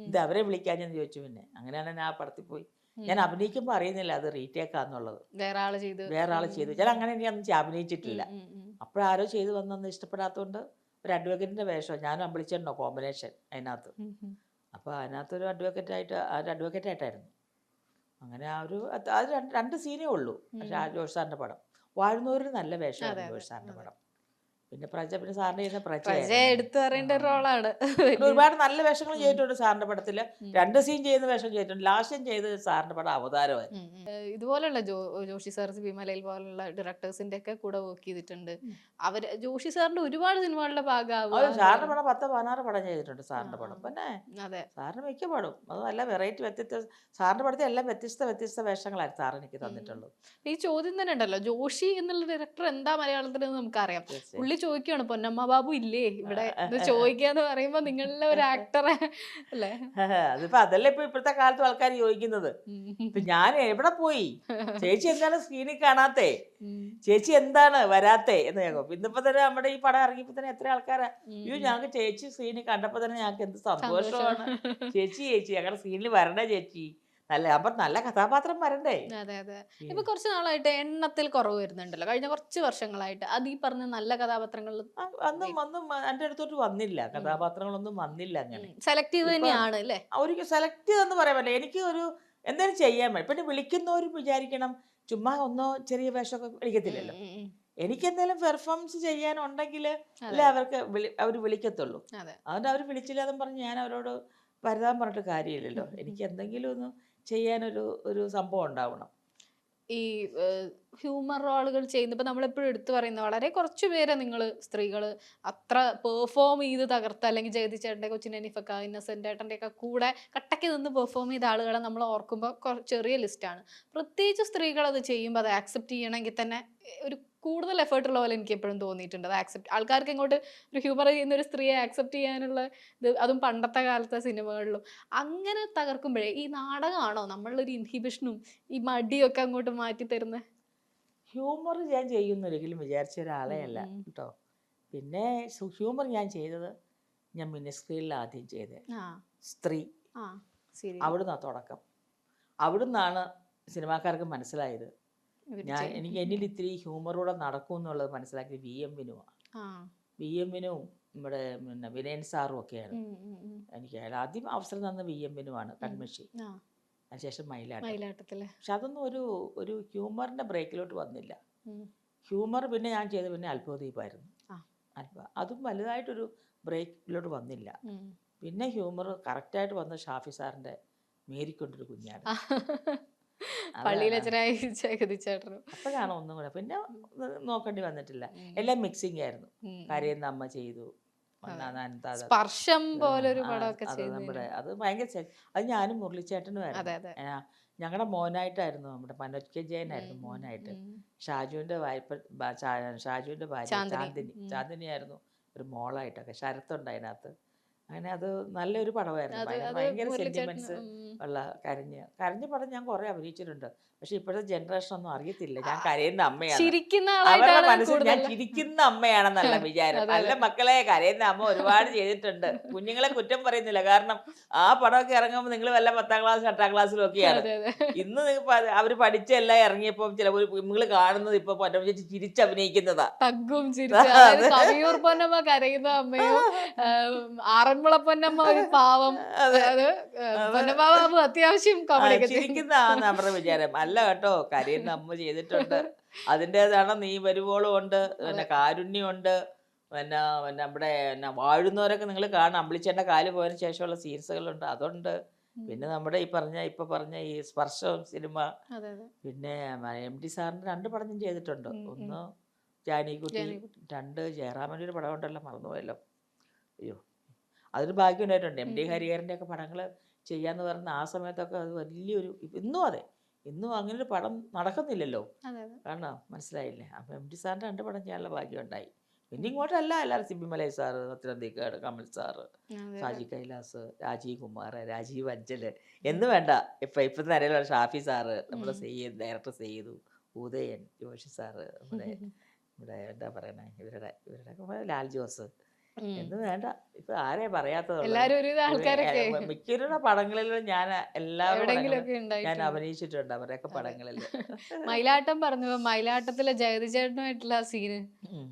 ഇത് അവരെ വിളിക്കാഞ്ഞെന്ന് ചോദിച്ചു. പിന്നെ അങ്ങനെയാണ് ഞാൻ ആ പടത്തിൽ പോയി. ഞാൻ അഭിനയിക്കുമ്പോൾ അറിയുന്നില്ല അത് റീടേക്കാന്നുള്ളത്.
വേറെ ആള് ചെയ്തു.
ഞാൻ അങ്ങനെ ഞാൻ അഭിനയിച്ചിട്ടില്ല. അപ്പോഴാരോ ചെയ്തു വന്നൊന്നും ഇഷ്ടപ്പെടാത്തതുകൊണ്ട് ഒരു അഡ്വക്കേറ്റിന്റെ വേഷം ഞാനും അമ്പിളിച്ചേട്ടനോ കോമ്പിനേഷൻ അതിനകത്ത്. അപ്പോൾ അതിനകത്തൊരു അഡ്വക്കേറ്റായിട്ടായിരുന്നു. അങ്ങനെ ആ ഒരു അത് 2 സീനേ ഉള്ളൂ. പക്ഷെ ജോഷി സാറിന്റെ പടം വാഴുന്നൂരിൽ നല്ല വേഷമാണ് ജോഷി സാറിന്റെ പടം. പിന്നെ പിന്നെ സാറിന്റെ
എടുത്തു പറയേണ്ട റോളാണ്.
ഒരുപാട് നല്ല വേഷങ്ങൾ ചെയ്തിട്ടുണ്ട് സാറിന്റെ പടത്തില്. 2 സീൻ ചെയ്യുന്ന വേഷം ചെയ്തിട്ടുണ്ട്. ലാസ്റ്റ് ചെയ്ത് സാറിന്റെ പടം അവതാരമായിരുന്നു.
ഇതുപോലുള്ള ജോഷി സാർ, വിമലയിൽ പോലുള്ള ഡയറക്ടേഴ്സിന്റെ ഒക്കെ കൂടെ വർക്ക് ചെയ്തിട്ടുണ്ട്. ജോഷി സാറിന്റെ ഒരുപാട് സിനിമകളുടെ ഭാഗമാവുക.
സാറിന്റെ പടം 10-16 പടം ചെയ്തിട്ടുണ്ട് സാറിന്റെ പടം. പിന്നെ സാറിന് മിക്ക പടം അത് നല്ല വെറൈറ്റി സാറിന്റെ പടത്തിൽ എല്ലാം വ്യത്യസ്ത വേഷങ്ങളായിരുന്നു സാർ എനിക്ക് തന്നിട്ടുള്ളത്.
ഈ ചോദ്യം തന്നെ ഉണ്ടല്ലോ, ജോഷി എന്നുള്ള ഡയറക്ടർ എന്താ മലയാളത്തിൽ നമുക്കറിയാം. പുള്ളി ചോദിക്കുകയാണ് പൊന്നമ്മ ബാബു ഇല്ലേ ഇവിടെ ഇത് ചോദിക്കാന്ന് പറയുമ്പോ നിങ്ങളിലെ ഒരു ആക്ടറെ അല്ലേ?
അതിപ്പോ അതല്ലേ ഇപ്പൊ ഇപ്പോഴത്തെ കാലത്ത് ആൾക്കാർ ചോദിക്കുന്നത്. ഇപ്പൊ ഞാൻ എവിടെ പോയി, ചേച്ചി എന്താണ് സ്ക്രീനിൽ കാണാത്തേ, ചേച്ചി എന്താണ് വരാത്തേ എന്ന് കേൾക്കും. ഇന്നിപ്പോ തന്നെ നമ്മുടെ ഈ പടം ഇറങ്ങിയപ്പോ തന്നെ എത്ര ആൾക്കാരാ, അയ്യോ ഞങ്ങൾക്ക് ചേച്ചി സ്ക്രീനിൽ കണ്ടപ്പോ തന്നെ ഞങ്ങൾക്ക് എന്ത് സന്തോഷമാണ്, ചേച്ചി ഞങ്ങളുടെ സ്ക്രീനിൽ വരണേ ചേച്ചി, അപ്പൊ നല്ല കഥാപാത്രം വരണ്ടേ.
അതെ അതെ. ഇപ്പൊ കുറച്ച് നാളായിട്ട് എണ്ണത്തിൽ കുറവ് വരുന്നുണ്ടല്ലോ, കഴിഞ്ഞ കുറച്ച് വർഷങ്ങളായിട്ട്. അത് ഈ പറഞ്ഞ നല്ല കഥാപാത്രങ്ങൾ
ഒന്നും എന്റെ അടുത്തോട്ട് വന്നില്ല, കഥാപാത്രങ്ങളൊന്നും വന്നില്ല. അങ്ങനെ
സെലക്റ്റീവ് തന്നെയാണ് അല്ലേ?
അവർക്ക് സെലക്ട് ചെയ്തെന്ന് പറയാൻ പറ്റില്ല. എനിക്ക് ഒരു എന്തായാലും ചെയ്യാൻ പറ്റും. പിന്നെ വിളിക്കുന്നവരും വിചാരിക്കണം ചുമ്മാ ഒന്നോ ചെറിയ വേഷമൊക്കെ വിളിക്കത്തില്ലല്ലോ. എനിക്ക് എന്തെങ്കിലും പെർഫോമൻസ് ചെയ്യാനുണ്ടെങ്കിൽ അല്ലേ അവർക്ക് അവർ വിളിക്കത്തുള്ളൂ. അതുകൊണ്ട് അവർ വിളിച്ചില്ലാന്ന് പറഞ്ഞ് ഞാൻ അവരോട് വരുതാൻ പറഞ്ഞിട്ട് കാര്യമില്ലല്ലോ. എനിക്ക് എന്തെങ്കിലും ഒന്ന് ചെയ്യാനൊരു സംഭവം ഉണ്ടാവണം.
ഈ ഹ്യൂമർ റോളുകൾ ചെയ്യുന്ന ഇപ്പൊ നമ്മളെപ്പോഴും എടുത്തു പറയുന്ന വളരെ കുറച്ചു പേരെ നിങ്ങൾ സ്ത്രീകൾ അത്ര പെർഫോം ചെയ്ത് തകർത്ത, അല്ലെങ്കിൽ ജഗതി ചേട്ടൻ്റെ, കൊച്ചിൻ ഹനീഫക്ക, ഇന്നസെന്റ് ഏട്ടൻ്റെ ഒക്കെ കൂടെ കട്ടയ്ക്ക് നിന്ന് പെർഫോം ചെയ്ത ആളുകളെ നമ്മൾ ഓർക്കുമ്പോൾ ചെറിയ ലിസ്റ്റാണ്. പ്രത്യേകിച്ച് സ്ത്രീകൾ അത് ചെയ്യുമ്പോൾ അത് ആക്സെപ്റ്റ് ചെയ്യണമെങ്കിൽ തന്നെ ഒരു കൂടുതൽ എഫേർട്ട് ഉള്ള പോലെ എനിക്ക് എപ്പോഴും തോന്നിയിട്ടുണ്ട്. അത് ആൾക്കാർക്ക് ഇങ്ങോട്ട് ഒരു ഹ്യൂമർ ചെയ്യുന്ന ഒരു സ്ത്രീയെ ആക്സെപ്റ്റ് ചെയ്യാനുള്ള ഇത്, അതും പണ്ടത്തെ കാലത്തെ സിനിമകളിലും അങ്ങനെ തകർക്കുമ്പോഴേ ഈ നാടകമാണോ നമ്മളൊരു ഇൻഹിബിഷനും ഈ മടിയൊക്കെ അങ്ങോട്ട് മാറ്റി തരുന്നത്?
ഹ്യൂമർ ഞാൻ ചെയ്യുന്നൊരിക്കലും വിചാരിച്ച ഒരാളെ അല്ല കേട്ടോ. പിന്നെ ഹ്യൂമർ ഞാൻ ചെയ്തത് ഞാൻ മിനിസ്ക്രീനിൽ ആദ്യം ചെയ്തത് സ്ത്രീ. അവിടുന്ന് തുടക്കം. അവിടുന്നാണ് സിനിമാക്കാർക്ക് മനസ്സിലായത് എനിക്ക് എന്നിൽ ഇത്തിരി ഹ്യൂമറൂടെ നടക്കും എന്നുള്ളത് മനസ്സിലാക്കി VM വിനുവാണ്. VM വിനുവും നമ്മുടെ പിന്നെ വിനയൻ സാറും ഒക്കെയാണ് എനിക്ക് ആദ്യം അവസരം തന്ന. VM വിനുവാണ് കൺമഷി, അതിനുശേഷം മയിലാട്ടത്തില്. പക്ഷെ അതൊന്നും ഒരു ഹ്യൂമറിന്റെ ബ്രേക്കിലോട്ട് വന്നില്ല. ഹ്യൂമർ പിന്നെ ഞാൻ ചെയ്ത പിന്നെ അത്ഭുതദീപായിരുന്നു. അതും വലുതായിട്ടൊരു ബ്രേക്കിലോട്ട് വന്നില്ല. പിന്നെ ഹ്യൂമർ കറക്റ്റായിട്ട് വന്ന ഷാഫി സാറിന്റെ മേരിക്കൊണ്ടൊരു കുഞ്ഞാണ്. അപ്പോഴാണ് ഒന്നും കൂടെ പിന്നെ നോക്കേണ്ടി വന്നിട്ടില്ല. എല്ലാം മിക്സിംഗ് ആയിരുന്നു. കരയുന്ന അമ്മ ചെയ്തു,
സ്പർശം പോലൊരു പടമൊക്കെ
നമ്മുടെ അത് ഭയങ്കര. അത് ഞാനും മുരളിച്ചേട്ടനുമായിരുന്നു. ഞങ്ങളുടെ മോനായിട്ടായിരുന്നു, നമ്മുടെ മനോജ് കെ ജയനായിരുന്നു മോനായിട്ട്. ഷാജുവിന്റെ ഭാര്യ ചാന്ദിനിയായിരുന്നു ഒരു മോളായിട്ടൊക്കെ. ശരത്തുണ്ട് അതിനകത്ത്. അങ്ങനെ അത് നല്ലൊരു പടമായിരുന്നു. ഭയങ്കര സെന്റിമെന്റ്സ് ഉള്ള കരഞ്ഞ പടം ഞാൻ കുറെ അഭിനയിച്ചിട്ടുണ്ട്. പക്ഷെ ഇപ്പോഴത്തെ ജനറേഷൻ ഒന്നും അറിയത്തില്ല ഞാൻ കരയുന്ന അമ്മയാണ്. അവരുടെ മനസ്സിൽ ഞാൻ ചിരിക്കുന്ന അമ്മയാണെന്നല്ല വിചാരം. നല്ല മക്കളെ, കരയുന്ന അമ്മ ഒരുപാട് ചെയ്തിട്ടുണ്ട്. കുഞ്ഞുങ്ങളെ കുറ്റം പറയുന്നില്ല. കാരണം ആ പടമൊക്കെ ഇറങ്ങുമ്പോൾ നിങ്ങൾ വല്ല 10ാം ക്ലാസ് 8ാം ക്ലാസ്സിലും ഒക്കെയാണ്. ഇന്ന് അവർ പഠിച്ചെല്ലാം ഇറങ്ങിയപ്പോൾ ചിലപ്പോൾ നിങ്ങൾ കാണുന്നത് ഇപ്പൊ പൊന്നമ്മ ചിരിച്ചഭിനയിക്കുന്നതാ.
കവിയൂർ പൊന്നമ്മ കരയുന്ന അമ്മയോ, ആറന്മുള പൊന്നമ്മ ഒരു പാവം, പൊന്നമ്മ അത്യാവശ്യം
ചിരിക്കുന്നതാണ് അവരുടെ വിചാരം. അല്ല കേട്ടോ, കരയുന്ന അമ്മ ചെയ്തിട്ടുണ്ട്. അതിൻ്റെതാണ് നീ വരുവോളം ഉണ്ട്, പിന്നെ കാരുണ്യമുണ്ട്, പിന്നെ നമ്മുടെ വാഴുന്നവരൊക്കെ നിങ്ങൾ കാണാം. അമ്പിളിച്ചേട്ടൻ്റെ കാല് പോയതിനു ശേഷമുള്ള സീൻസുകളുണ്ട്, അതുണ്ട്. പിന്നെ നമ്മുടെ ഇപ്പൊ പറഞ്ഞ ഈ സ്പർശം സിനിമ, പിന്നെ MD സാറിന്റെ 2 പടം ഞാൻ ചെയ്തിട്ടുണ്ട്. ഒന്ന് ജാനിക്കുട്ടി, 2 ജയറാമൻ്റെ ഒരു പടം ഉണ്ടല്ലോ, മറന്നുപോയല്ലോ. അയ്യോ, അതൊരു ഭാഗ്യം ഉണ്ടായിട്ടുണ്ട്. MD ഹരിഹരൻ്റെ ഒക്കെ പടങ്ങൾ ചെയ്യാന്ന് പറഞ്ഞ ആ സമയത്തൊക്കെ അത് വലിയൊരു. ഇന്നും അങ്ങനെ ഒരു പടം നടക്കുന്നില്ലല്ലോ. കാരണം മനസ്സിലായില്ലേ. അപ്പം MD സാറിന്റെ 2 പടം ചെയ്യാനുള്ള ഭാഗ്യം ഉണ്ടായി. പിന്നെ ഇങ്ങോട്ടല്ല എല്ലാവരും സിബി മലൈ സാറ്, സത്യനന്ദിക്കാട്, കമൽ സാറ്, ഷാജി കൈലാസ്, രാജീവ് കുമാർ, രാജീവ് അഞ്ചല് എന്ന് വേണ്ട. ഇപ്പത്തെ നിലയിലുള്ള ഷാഫി സാറ്, നമ്മുടെ ഡയറക്ടർ ചെയ്തു, ഉദയൻ, ജോഷി സാറ്, നമ്മുടെ എന്താ പറയണേ, ഇവരുടെ ലാൽ ജോസ് എന്ന് വേണ്ട. ഇപ്പൊ ആരെയാ പറയാത്തത്? മിക്കവരുടെ പടങ്ങളിലും ഞാൻ ഞാൻ അഭിനയിച്ചിട്ടുണ്ട്, അവരുടെയൊക്കെ പടങ്ങളിൽ.
മയിലാട്ടം പറഞ്ഞു, മയിലാട്ടത്തിലെ ജഗതി ചേട്ടനുമായിട്ടുള്ള സീന്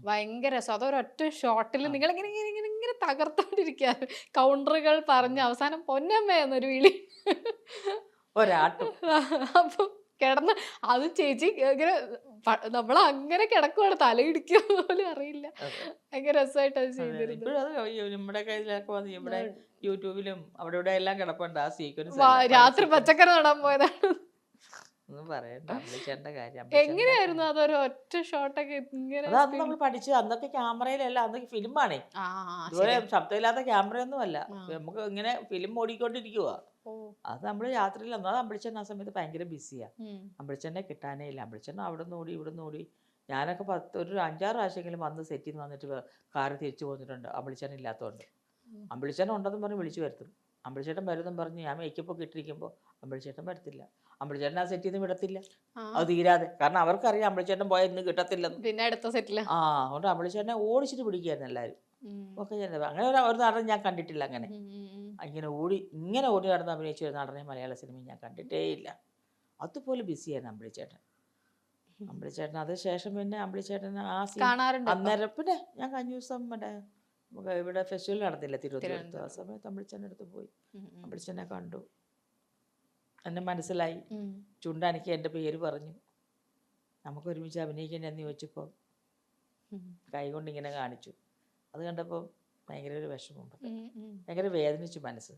ഭയങ്കര രസം. അതൊരൊറ്റ ഷോട്ടിൽ നിങ്ങൾ ഇങ്ങനെ തകർത്തോണ്ടിരിക്കുക, കൗണ്ടറുകൾ പറഞ്ഞ് അവസാനം പൊന്നമ്മ എന്നൊരു വിളി,
ഒരാട്ടും.
അപ്പൊ കിടന്ന് അത് ചേച്ചി ഇങ്ങനെ നമ്മളങ്ങനെ കിടക്കുവാണ്, തലയിടിക്കുക പോലും അറിയില്ല. ഭയങ്കര രസമായിട്ട് അത് ചെയ്തിരുന്നു.
നമ്മുടെ കയ്യിലൊക്കെ വന്ന് ഇവിടെ യൂട്യൂബിലും അവിടെ ഇവിടെ എല്ലാം കിടപ്പുണ്ട് ആ സീക്വൻസ്.
രാത്രി പച്ചക്കറി നടാൻ പോയതാണ്.
ഒന്നും പറയണ്ട.
എങ്ങനെയായിരുന്നു അതൊരു ഒറ്റ ഷോട്ടൊക്കെ ഇങ്ങനെ?
അന്ന് നമ്മൾ പഠിച്ചു. അന്നൊക്കെ ക്യാമറയിലല്ല, അന്നൊക്കെ ഫിലിമാണേ. ഇതുപോലെ ശബ്ദമില്ലാത്ത ക്യാമറയൊന്നും അല്ല. നമുക്ക് ഇങ്ങനെ ഫിലിം ഓടിക്കൊണ്ടിരിക്കുക. അത് നമ്മൾ രാത്രിയിൽ ഒന്നാമത് അമ്പിളിച്ചൻ ആ സമയത്ത് ഭയങ്കര ബിസിയാ. അമ്പിളിച്ചനെ കിട്ടാനേ ഇല്ല. അമ്പിളിച്ചൻ അവിടെ നിന്ന് ഓടി ഇവിടെ നിന്ന് ഓടി. ഞാനൊക്കെ ഒരു 5-6 പ്രാവശ്യമെങ്കിലും വന്ന് സെറ്റിൽ നിന്ന് വന്നിട്ട് കാറ് തിരിച്ചു പോന്നിട്ടുണ്ട് അമ്പിളിച്ചേട്ടൻ ഇല്ലാത്തതുകൊണ്ട്. അമ്പിളിച്ചേട്ടൻ ഉണ്ടെന്നും പറഞ്ഞ് വിളിച്ചു വരുത്തും. അമ്പിളിച്ചേട്ടൻ വരുമെന്നും പറഞ്ഞ് ഞാൻ മേക്കപ്പൊക്കെ ഇട്ടിരിക്കുമ്പോൾ അമ്പിളിച്ചേട്ടൻ വരത്തില്ല. അമ്പിളിച്ചേട്ടൻ ആ സെറ്റിൽ നിന്ന് വിടത്തില്ല
ആ,
അത് തീരാതെ. കാരണം അവർക്കറിയാം അമ്പിളിച്ചേട്ടൻ പോയാൽ ഇന്ന് കിട്ടത്തില്ലെന്ന്.
പിന്നെ അടുത്ത സെറ്റില്.
അതുകൊണ്ട് അമ്പിളിച്ചേട്ടനെ ഓടിച്ചിട്ട് പിടിക്കുകയായിരുന്നു എല്ലാവരും. ഒക്കെ ചെയ്യുന്നത് അങ്ങനെ ഒരു നടൻ ഞാൻ കണ്ടിട്ടില്ല. അങ്ങനെ ഇങ്ങനെ ഓടി നടന്ന് അഭിനയിച്ച ഒരു നടനെ മലയാള സിനിമയിൽ ഞാൻ കണ്ടിട്ടേ ഇല്ല. അതുപോലെ ബിസിയായിരുന്നു അമ്പിളിച്ചേട്ടൻ. അമ്പിളിച്ചേട്ടൻ അത് ശേഷം പിന്നെ അമ്പിളിച്ചേട്ടൻ ആ
കാണാറുണ്ടോ ഇപ്പൊ?
അന്നേരം പിന്നെ ഞാൻ കഴിഞ്ഞ ദിവസം ഇവിടെ ഫെസ്റ്റിവൽ നടന്നില്ല തിരുവനന്തപുരത്ത്. ആ സമയത്ത് അമ്പിളിച്ചേട്ടൻ്റെ അടുത്ത് പോയി അമ്പിളിച്ചേട്ടനെ കണ്ടു. എന്നെ മനസ്സിലായി. ചുണ്ടാനിക്ക് എൻ്റെ പേര് പറഞ്ഞു. നമുക്ക് ഒരുമിച്ച് അഭിനയിക്കണ്ടെന്ന് ചോദിച്ചപ്പോൾ കൈകൊണ്ട് ഇങ്ങനെ കാണിച്ചു. അത് കണ്ടപ്പോൾ ഭയങ്കര ഒരു വിഷമം, ഭയങ്കര വേദനിച്ചു മനസ്സ്.